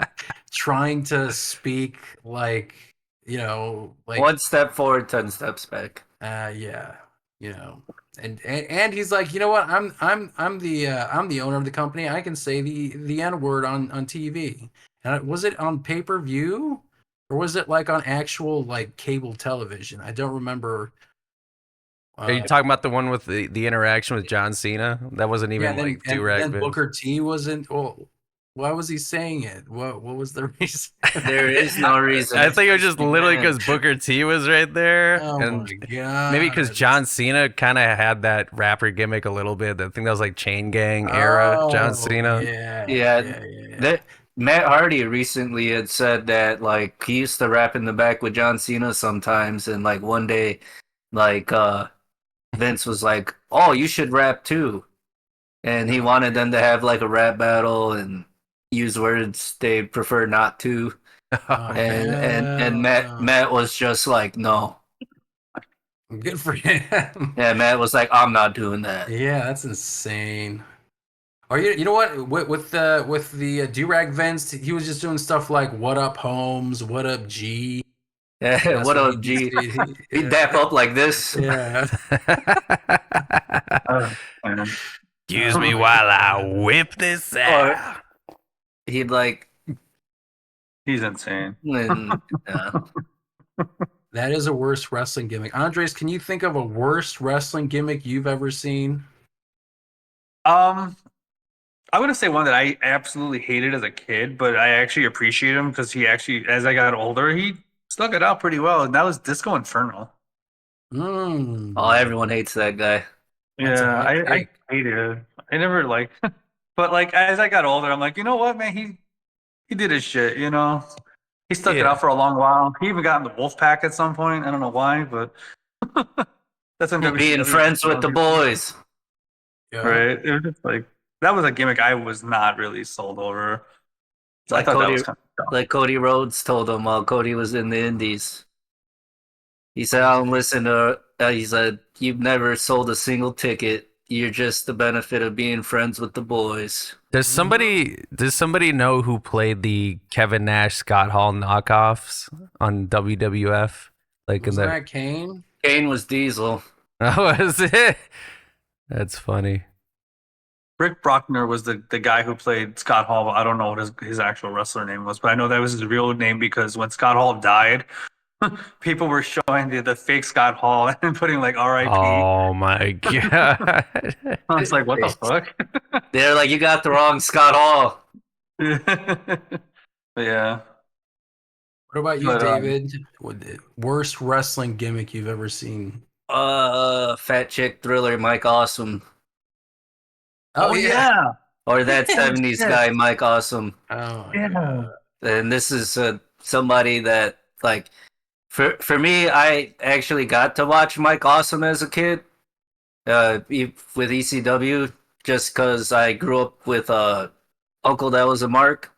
S1: trying to speak like like
S2: One step forward, 10 steps back.
S1: yeah, and he's like, you know what? I'm the owner of the company. I can say the N word on TV. And was it on pay-per-view or was it like on actual like cable television? I don't remember.
S4: Are you
S1: Uh,
S4: talking about the one with the interaction with John Cena? That wasn't
S1: yeah,
S4: even like Durag
S1: then
S4: Vince.
S1: Booker T wasn't. Well, why was he saying it? What was the reason?
S2: There is no reason.
S4: I think it was just literally because Booker T was right there,
S1: Oh
S4: and
S1: my god!
S4: maybe because John Cena kind of had that rapper gimmick a little bit. I think that was like Chain Gang era John
S1: Oh
S4: Cena.
S2: Yeah,
S1: yeah.
S2: that Matt Hardy recently had said that like he used to rap in the back with John Cena sometimes, and like one day, like Vince was like, "Oh, you should rap too," and he wanted them to have like a rap battle and use words they prefer not to,
S1: Oh,
S2: and
S1: hell
S2: Matt was just like, "No."
S1: no. Good for him.
S2: Yeah, Matt was like, "I'm not doing that."
S1: Yeah, that's insane. Or you know what? With the Durag Vents, he was just doing stuff like "What up, Holmes? What up, G?"
S2: Yeah,
S1: That's
S2: what
S1: what
S2: up, G? He
S1: yeah,
S2: dap up like this.
S1: yeah.
S3: Man.
S4: Excuse
S1: Oh
S4: me
S1: my
S4: while I
S1: God.
S4: whip this
S2: Or
S4: out.
S2: he'd like,
S3: He's insane.
S2: and,
S1: That is a worst wrestling gimmick. Andres, can you think of a worst wrestling gimmick you've ever seen?
S3: Um, I wouldn't say one that I absolutely hated as a kid, but I actually appreciate him because he actually, as I got older, he stuck it out pretty well, and that was Disco Inferno.
S2: oh,
S1: Mm,
S2: everyone hates that guy.
S1: that's a
S3: Yeah,
S1: hot
S3: I
S1: take.
S3: hated it. I never like, but like as I got older, I'm like, you know what, man, he did his shit. He stuck it
S4: Yeah.
S3: out for a long while. He even got in the Wolf Pack at some point. I don't know why, but that's in
S2: Being
S3: WCW.
S2: friends with the boys.
S1: Yeah.
S3: Right? It was just like that was a gimmick I was not really sold over. So I
S2: Like
S3: thought that was
S2: Cody,
S3: kind of dumb.
S2: like Cody Rhodes told him while Cody was in the Indies. He said,
S1: What
S2: "I
S1: did
S2: don't
S1: he
S2: listen to." He said, "You've never sold a single ticket. You're just the benefit of being friends with the boys."
S4: Does somebody know who played the Kevin Nash Scott Hall knockoffs on WWF? Like in
S1: Wasn't
S4: the
S1: that Kane?
S2: Kane was Diesel.
S4: oh, was it? That's funny.
S3: Rick Brockner was the guy who played Scott Hall. I don't know what his actual wrestler name was, but I know that was his real name because when Scott Hall died, people were showing the fake Scott Hall and putting like R.I.P.
S4: Oh my god.
S3: I was like, what the fuck?
S2: They're like, you got the wrong Scott Hall.
S3: Yeah.
S1: What about you,
S3: But,
S1: David? What the worst wrestling gimmick you've ever seen?
S2: Fat chick thriller, Mike Awesome,
S3: Oh yeah.
S2: or that '70s
S3: Shit.
S2: guy, Mike Awesome.
S1: Oh my
S3: Yeah.
S1: god.
S2: And this is somebody that like for me, I actually got to watch Mike Awesome as a kid, with ECW, just because I grew up with a uncle that was a mark.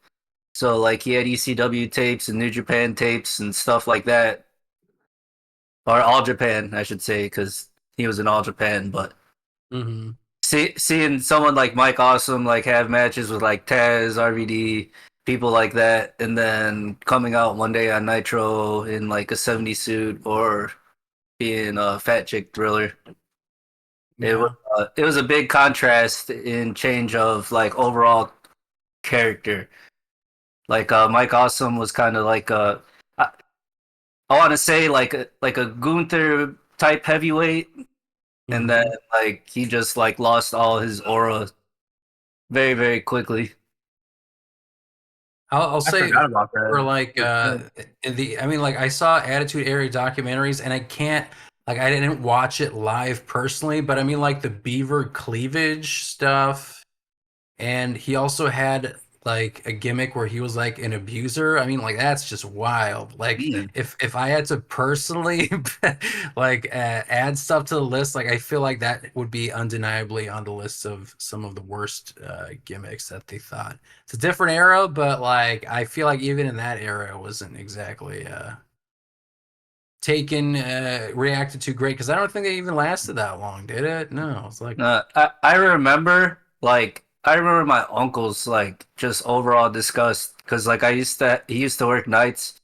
S2: So like he had ECW tapes and New Japan tapes and stuff like that, or All Japan, I should say, because he was in All Japan. But
S1: Mm-hmm.
S2: seeing someone like Mike Awesome like have matches with like Taz, RVD, people like that, and then coming out one day on Nitro in like a '70s suit or being a fat chick thriller,
S1: Yeah.
S2: it was a big contrast in change of like overall character. Like Mike Awesome was kind of like I want to say like a Gunther type heavyweight, and then
S1: Mhm.
S2: like he just like lost all his aura very very quickly.
S1: I'll
S3: I
S1: say
S3: forgot about that.
S1: for like I mean like I saw Attitude Era documentaries and I can't like I didn't watch it live personally, but I mean like the Beaver cleavage stuff, and he also had like a gimmick where he was like an abuser. I mean like that's just wild. Like
S2: Mm.
S1: if I had to personally like add stuff to the list, like I feel like that would be undeniably on the list of some of the worst gimmicks that they thought. It's a different era, but like I feel like even in that era it wasn't exactly taken reacted to great because I don't think they even lasted that long, did it? No, it's like
S2: I remember I remember my uncle's like just overall disgust because like he used to work nights,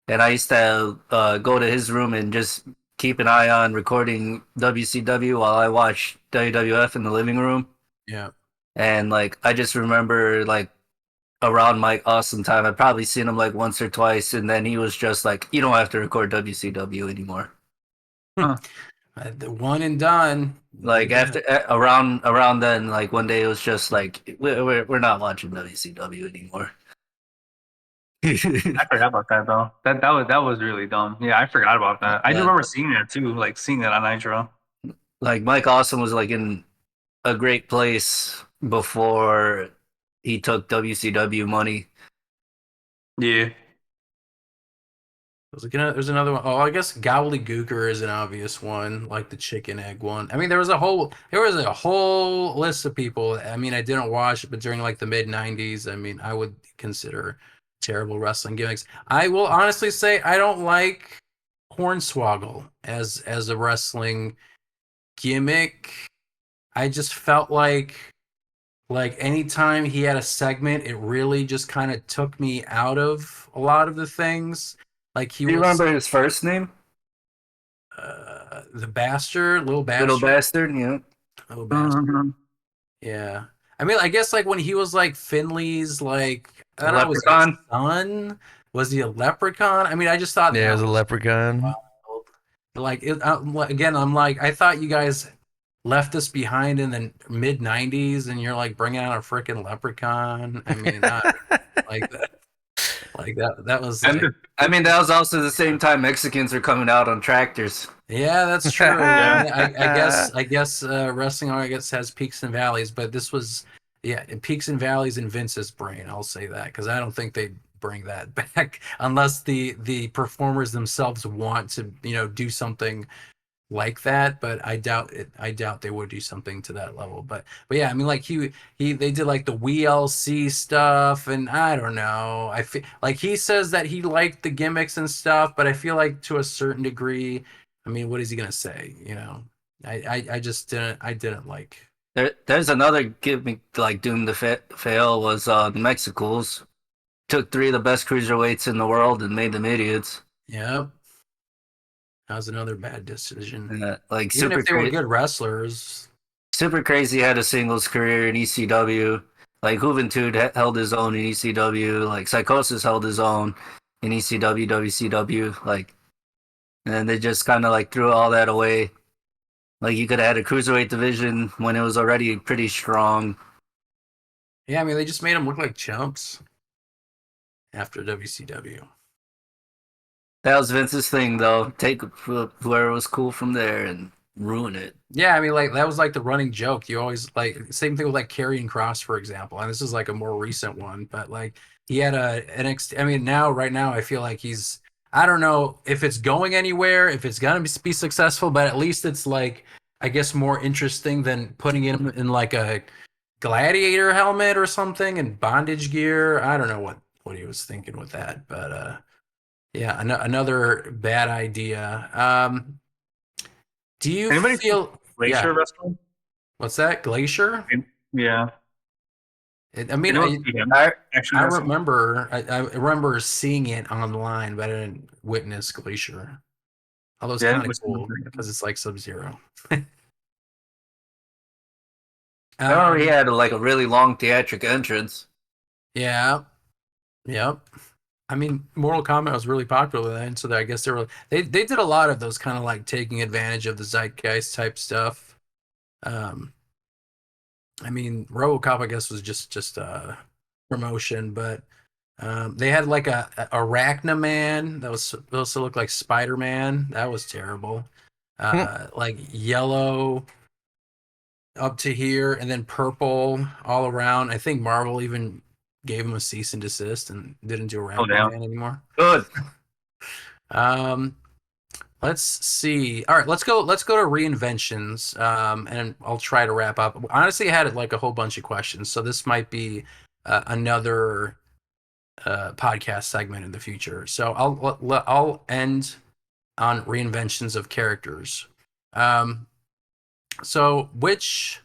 S2: and I used to go to his room and just keep an eye on recording WCW while I watched WWF in the living room.
S1: yeah.
S2: And like I just remember like around Mike Awesome time, I'd probably seen him like once or twice, and then he was just like, "You don't have to record WCW anymore."
S3: Huh.
S1: The one and done.
S2: Like
S1: Did that.
S2: after around then, like one day it was just like we're not watching WCW anymore.
S3: I forgot about that though. That was really dumb. Yeah, I forgot about that. I do
S2: Yeah,
S3: remember seeing that too, like seeing that on Nitro.
S2: like Mike Awesome was like in a great place before he took WCW money.
S3: Yeah.
S1: There's another one. Oh, I guess gobbledygooker is an obvious one, like the chicken egg one. I mean, there was a whole list of people. I mean, I didn't watch it, but during like the mid '90s, I mean, I would consider terrible wrestling gimmicks. I will honestly say I don't like Hornswoggle as a wrestling gimmick. I just felt like anytime he had a segment, it really just kind of took me out of a lot of the things. Like he
S2: Do you
S1: was
S2: remember his first name?
S1: the bastard, little
S2: Little
S1: bastard,
S2: bastard. Yeah.
S1: little bastard.
S3: Mhm.
S1: Yeah. I mean, I guess like when he was like Finley's, like I don't know, was he a
S2: Leprechaun.
S1: son? Was he a leprechaun? I mean, I just thought
S4: Yeah, it
S1: that
S4: was a
S1: was
S4: leprechaun.
S1: wild. Like again, I'm like, I thought you guys left us behind in the mid '90s, and you're like bringing out a freaking leprechaun. I mean, not like that. Like that was like,
S2: I mean, that was also the same time Mexicans were coming out on tractors.
S1: yeah, that's true. I
S3: Yeah.
S1: mean, I guess wrestling, I guess, has peaks and valleys, but this was, yeah, peaks and valleys in Vince's brain. I'll say that because I don't think they bring that back unless the performers themselves want to, do something like that, but I doubt it. I doubt they would do something to that level. But yeah, I mean, like they did like the WLC stuff, and I don't know. I feel like he says that he liked the gimmicks and stuff, but I feel like to a certain degree, I mean, what is he gonna say? I just didn't like.
S2: There's another gimmick like doomed to fail was the Mexicals took three of the best cruiserweights in the world and made them idiots.
S1: Yep, that was another bad decision.
S2: Like
S1: Even
S2: super
S1: if they were
S2: crazy.
S1: good wrestlers.
S2: Super Crazy had a singles career in ECW. Like Juventud held his own in ECW. Like Psychosis held his own in ECW, WCW. Like, and then they just kind of like threw all that away. Like you could have had a cruiserweight division when it was already pretty strong.
S1: Yeah, I mean, they just made them look like chumps after WCW.
S2: That was Vince's thing, though. Take whoever was cool from there and ruin it.
S1: Yeah, I mean, like that was like the running joke. You always like same thing with like Karrion Kross, for example. And this is like a more recent one, but like he had a NXT. I mean, now right now, I feel like he's. I don't know if it's going anywhere, if it's gonna be successful, but at least it's like I guess more interesting than putting him in like a gladiator helmet or something and bondage gear. I don't know what he was thinking with that, but yeah, another bad idea. Do you
S3: Anybody see
S1: feel?
S3: Glacier
S1: Yeah.
S3: wrestling?
S1: What's that? Glacier?
S3: Yeah.
S1: I mean,
S3: Anyone see him
S2: I,
S3: actually
S1: I
S3: wrestle?
S1: remember I remember seeing it online, but I didn't witness Glacier. Although it's
S3: Yeah,
S1: kind
S3: it
S1: of
S3: was
S1: cool because it's like Sub-Zero.
S2: I remember he had like a really long theatric entrance.
S1: Yeah. Yep. I mean, Mortal Kombat was really popular then, so I guess they did a lot of those kind of like taking advantage of the zeitgeist type stuff. Um, I mean, RoboCop, I guess, was just promotion, but they had like a Arachnaman that was supposed to look like Spider-Man. That was terrible. Like yellow up to here, and then purple all around. I think Marvel even gave him a cease and desist and didn't do
S3: Oh damn.
S1: Arachnaman anymore.
S2: Good.
S1: Um, let's see. All right, let's go to reinventions. And I'll try to wrap up. Honestly, I had like a whole bunch of questions, so this might be another podcast segment in the future. So I'll end on reinventions of characters. Um, so which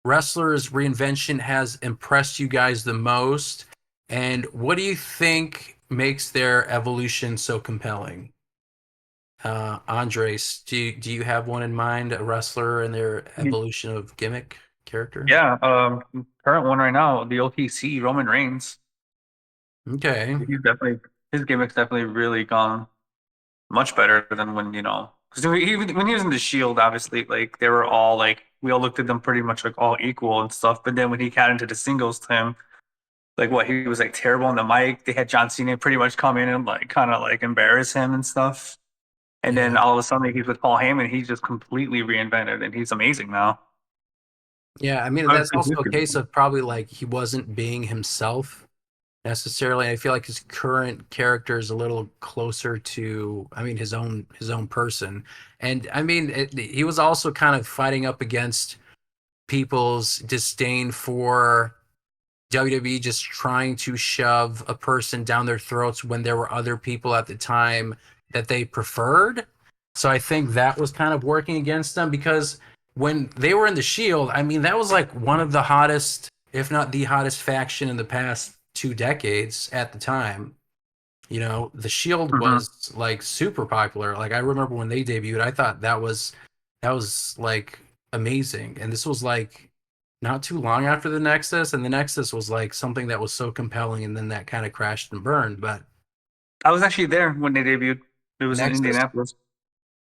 S1: wrestler's reinvention has impressed you guys the most, and what do you think makes their evolution so compelling? Andres, do you have one in mind, a wrestler and their evolution of gimmick character?
S3: Yeah, current one right now, the OTC Roman Reigns.
S1: Okay.
S3: He's definitely his gimmick's definitely really gone much better than when because when he was in the Shield, obviously like they were all like we all looked at them pretty much like all equal and stuff. But then when he got into the singles team, like what he was like terrible on the mic. They had John Cena pretty much come in and like kind of like embarrass him and stuff. And then
S1: Yeah.
S3: all of a sudden he's with Paul Heyman. He's just completely reinvented and he's amazing now.
S1: Yeah, I mean
S3: I
S1: that's
S3: was
S1: also a
S3: confused.
S1: case of probably like he wasn't being himself necessarily. I feel like his current character is a little closer to, I mean, his own person. And I mean, he was also kind of fighting up against people's disdain for WWE just trying to shove a person down their throats when there were other people at the time that they preferred. So I think that was kind of working against them because when they were in the Shield, I mean, that was like one of the hottest, if not the hottest faction in the past 2 decades at the time. You know, the Shield
S3: Mhm.
S1: was like super popular. Like I remember when they debuted, I thought that was like amazing. And this was like not too long after the Nexus, and the Nexus was like something that was so compelling, and then that kind of crashed and burned. But
S3: I was actually there when they debuted. It was in
S1: Nexus,
S3: Indianapolis.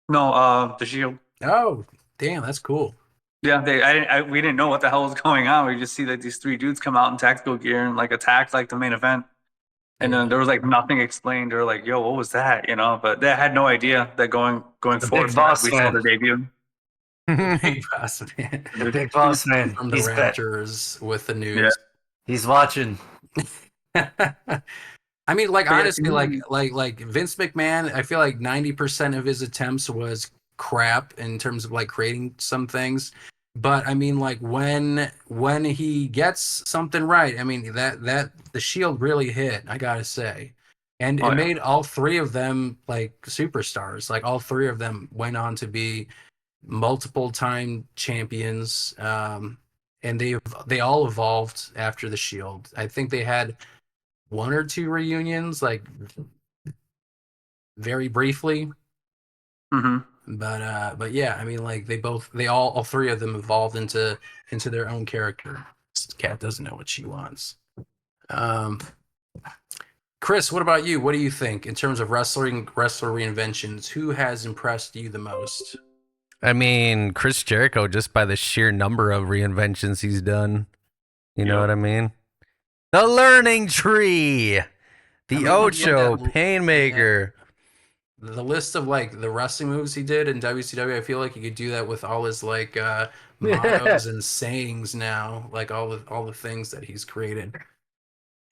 S3: No, the Shield.
S1: oh damn, that's cool.
S3: Yeah, we didn't know what the hell was going on. We just see that these three dudes come out in tactical gear and like attack like the main event. And then
S1: Yeah,
S3: there was like nothing explained. They were like, "Yo, what was that?" But they had no idea that going
S2: The
S3: forward
S2: big
S3: from that
S2: boss
S3: we saw
S2: man.
S3: their debut.
S1: the big boss man
S2: The big boss man.
S1: from the
S2: He's back.
S1: Raptors with the
S3: Yeah,
S1: news.
S2: He's watching.
S1: I mean, like
S3: but yeah,
S1: honestly, like Vince McMahon, I feel like 90% of his attempts was crap in terms of like creating some things. But I mean, like when he gets something right, I mean that the Shield really hit, I gotta say. And
S3: oh
S1: it
S3: yeah.
S1: made all three of them like superstars. Like all three of them went on to be multiple time champions. And they all evolved after the Shield. I think they had one or two reunions, like very briefly.
S3: hmm
S1: But yeah, I mean, like all three of them evolved into their own character. This cat doesn't know what she wants. Um, Chris, what about you? What do you think in terms of wrestler reinventions? Who has impressed you the most?
S4: I mean, Chris Jericho, just by the sheer number of reinventions he's done. You know
S3: Yep.
S4: what I mean? The Learning Tree,
S1: I
S4: the
S1: mean, yeah,
S4: Ocho,
S1: yeah,
S4: Painmaker.
S1: the list of like the wrestling moves he did in WCW, I feel like he could do that with all his like mottos and sayings now, like all the things that he's created.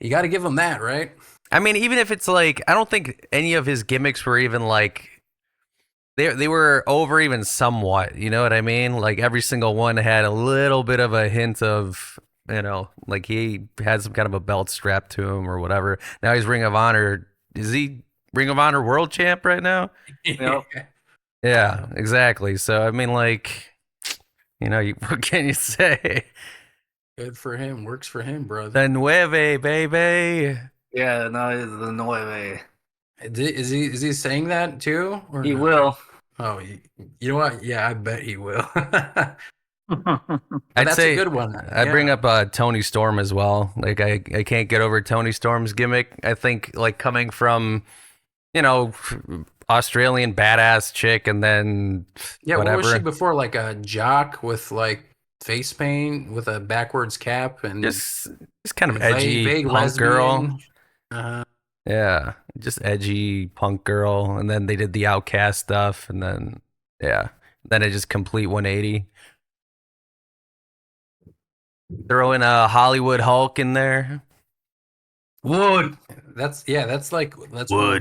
S1: You got to give him that, right?
S4: I mean, even if it's like, I don't think any of his gimmicks were even like they were over even somewhat. You know what I mean? Like every single one had a little bit of a hint of, like he had some kind of a belt strapped to him or whatever. Now he's Ring of Honor. Is he Ring of Honor world champ right now?
S2: Yep.
S4: Yeah, exactly. So I mean, like, what can you say?
S1: Good for him. Works for him, brother.
S4: The Nueve, baby.
S2: Yeah, no, it's the Nueve.
S1: Is he saying that too, or
S2: He
S1: no?
S2: will.
S1: Oh, you know what? Yeah, I bet he will. But
S4: I'd
S1: that's a
S4: say
S1: good one.
S4: I bring
S1: Yeah.
S4: up Tony Storm as well. Like I can't get over Tony Storm's gimmick. I think like coming from, Australian badass chick and then
S1: Yeah, what was she
S4: whatever.
S1: before? Like a jock with like face paint with a backwards cap and
S4: Just kind of
S1: vague,
S4: edgy
S1: vague
S4: punk girl.
S1: lesbian. Uh,
S4: Yeah. Just edgy punk girl. And then they did the Outcast stuff and then yeah. Then it just complete 180. Throw in a Hollywood Hulk in there.
S2: Wood.
S1: that's one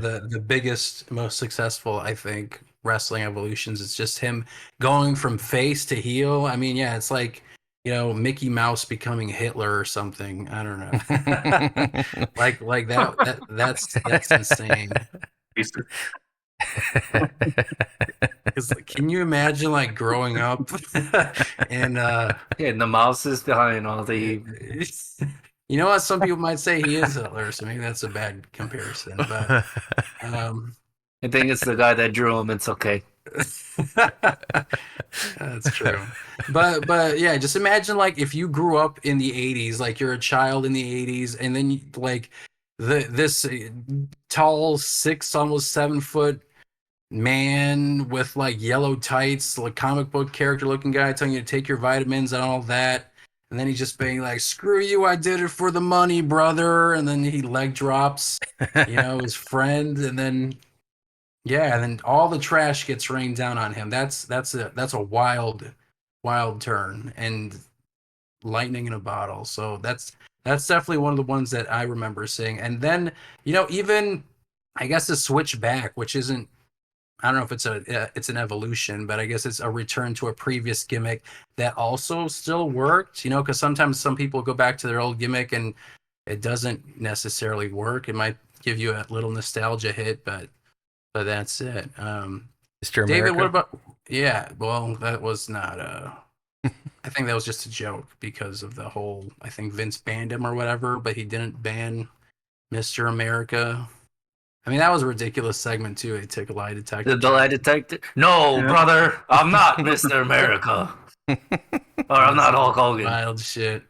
S1: of the biggest, most successful, I think, wrestling evolutions. It's just him going from face to heel. I mean, yeah, it's like, Mickey Mouse becoming Hitler or something. I don't know. Like that's insane. 'Cause, like, can you imagine like growing up and
S2: Yeah, the mouse is behind all the.
S1: you know what? Some people might say he is Hitler, so maybe that's a bad comparison. But
S2: I think it's the guy that drew him. It's okay.
S1: that's true. But yeah, just imagine like if you grew up in the 80s, like you're a child in the 80s, and then like this tall 6, almost 7 foot man with like yellow tights, like comic book character looking guy telling you to take your vitamins and all that. And then he's just being like, screw you, I did it for the money, brother. And then he leg drops, his friend. And then, yeah, and then all the trash gets rained down on him. That's a wild turn and lightning in a bottle. So that's definitely one of the ones that I remember seeing. And then, even I guess the switch back, which isn't, I don't know if it's an evolution, but I guess it's a return to a previous gimmick that also still worked. Because sometimes some people go back to their old gimmick and it doesn't necessarily work. It might give you a little nostalgia hit, but that's it.
S4: Mr.
S1: David, what
S4: America.
S1: about? Yeah, well, that was not. I think that was just a joke because of the whole. I think Vince banned him or whatever, but he didn't ban Mr. America. I mean, that was a ridiculous segment too. He took a lie detector.
S2: The lie detector? No,
S3: Yeah.
S2: brother. I'm not Mr. America. Or I'm not Hulk Hogan.
S1: Wild shit.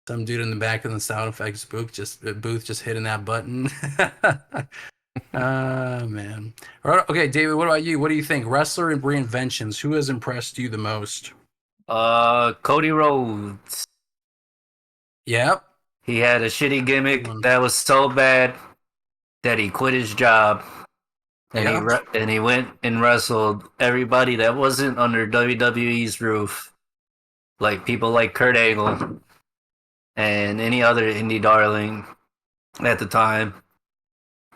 S1: Some dude in the back of the sound effects booth just hitting that button. Man. All right, okay, David, what about you? What do you think? Wrestler and reinventions, who has impressed you the most?
S2: Cody Rhodes.
S1: Yep.
S2: He had a shitty gimmick
S1: One.
S2: that was so bad that he quit his job and
S1: Yep.
S2: he went and wrestled everybody that wasn't under WWE's roof, like people like Kurt Angle and any other indie darling at the time,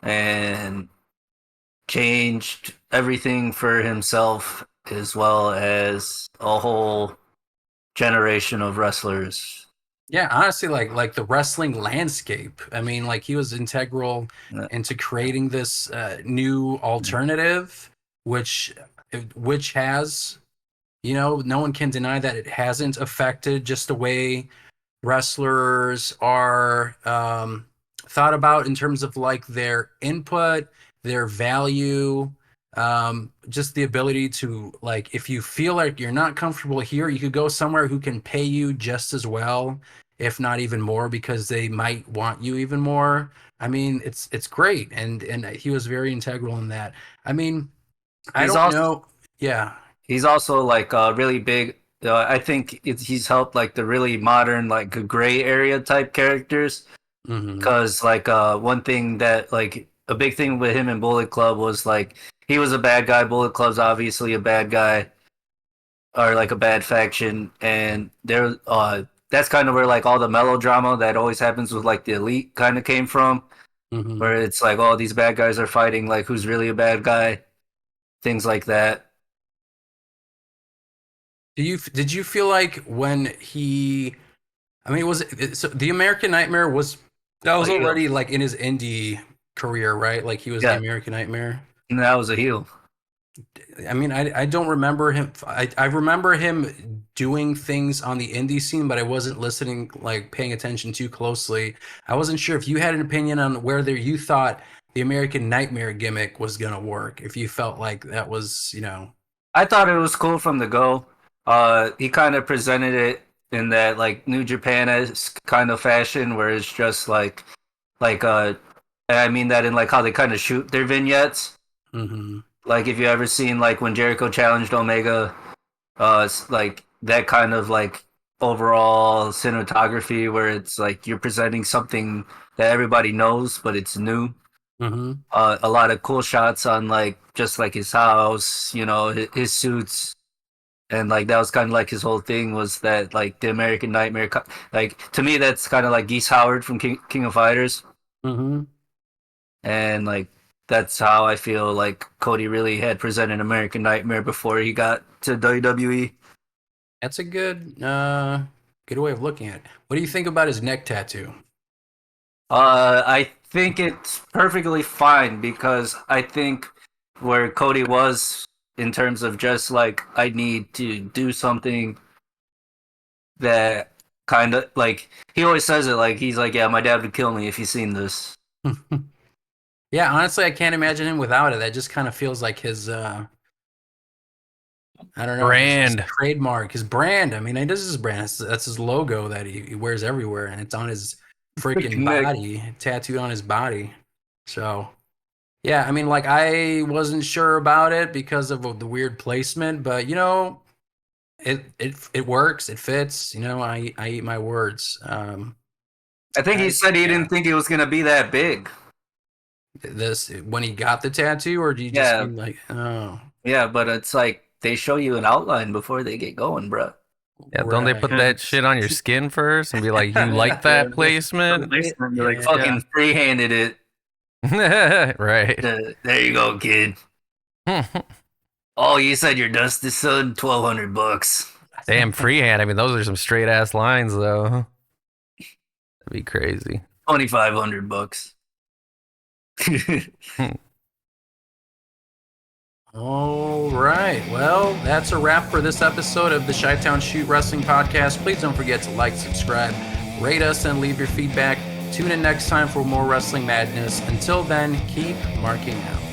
S2: and changed everything for himself as well as a whole generation of wrestlers.
S1: Yeah, honestly, like the wrestling landscape. I mean, like he was integral into creating this new alternative, which has, no one can deny that it hasn't affected just the way wrestlers are thought about in terms of like their input, their value, Just the ability to, like, if you feel like you're not comfortable here, you could go somewhere who can pay you just as well, if not even more, because they might want you even more. I mean, it's great, and he was very integral in that. I mean, I
S2: He's
S1: don't
S2: also
S1: know. Yeah.
S2: he's also like really big. I think he's helped like the really modern like gray area type characters.
S1: Hmm.
S2: Because like one thing that like a big thing with him in Bullet Club was like he was a bad guy. Bullet Club's obviously a bad guy or like a bad faction, and there that's kind of where like all the melodrama that always happens with like the elite kind of came from,
S1: Hmm.
S2: where it's like oh these bad guys are fighting like who's really a bad guy, things like that.
S1: Did you feel like when he, I mean, so the American Nightmare was, that
S2: A
S1: was
S2: heel,
S1: already like in his indie career, right? Like he was the
S2: yeah,
S1: American Nightmare.
S2: and that was a heel.
S1: I mean, I don't remember him. I remember him doing things on the indie scene, but I wasn't listening, like paying attention too closely. I wasn't sure if you had an opinion on whether you thought the American Nightmare gimmick was gonna work. If you felt like that was,
S2: I thought it was cool from the go. He kind of presented it in that like New Japan-esque kind of fashion, where it's just like and I mean that in like how they kind of shoot their vignettes.
S1: hmm.
S2: Like if you ever seen like when Jericho challenged Omega, like that kind of like overall cinematography where it's like you're presenting something that everybody knows, but it's new.
S1: Hmm.
S2: A lot of cool shots on like just like his house, you know, his suits, and like that was kind of like his whole thing was that like the American Nightmare, like to me that's kind of like Geese Howard from King of Fighters,
S1: Hmm.
S2: and like that's how I feel like Cody really had presented American Nightmare before he got to WWE.
S1: That's a good way of looking at it. What do you think about his neck tattoo?
S2: I think it's perfectly fine because I think where Cody was in terms of just like I need to do something that kind of like he always says it like he's like yeah my dad would kill me if he seen this.
S1: Yeah, honestly, I can't imagine him without it. That just kind of feels like his I don't know, his
S4: Brand.
S1: trademark, his brand. I mean, it is his brand. That's his logo that he wears everywhere, and it's on his freaking
S2: Nick,
S1: body, tattooed on his body. So, yeah, I mean, like I wasn't sure about it because of the weird placement, but it works, it fits. I eat my words.
S2: I think he said he
S1: Yeah.
S2: didn't think it was gonna be that big.
S1: This when he got the tattoo, or do you just
S2: Yeah,
S1: mean like, oh,
S2: yeah, but it's like they show you an outline before they get going, bro.
S4: Yeah, don't they put
S1: right?
S4: that shit on your skin first and be like, you like that placement?
S3: You're like,
S2: Fucking free-handed it.
S4: Right.
S2: There you go, kid. Oh, you said your dusty son, $1,200.
S4: Damn, freehand. I mean, those are some straight ass lines, though. That'd be crazy.
S2: $2,500.
S1: All right. Well, that's a wrap for this episode of the Chi-Town Shoot Wrestling Podcast. Please don't forget to like, subscribe, rate us, and leave your feedback. Tune in next time for more wrestling madness. Until then, keep marking out.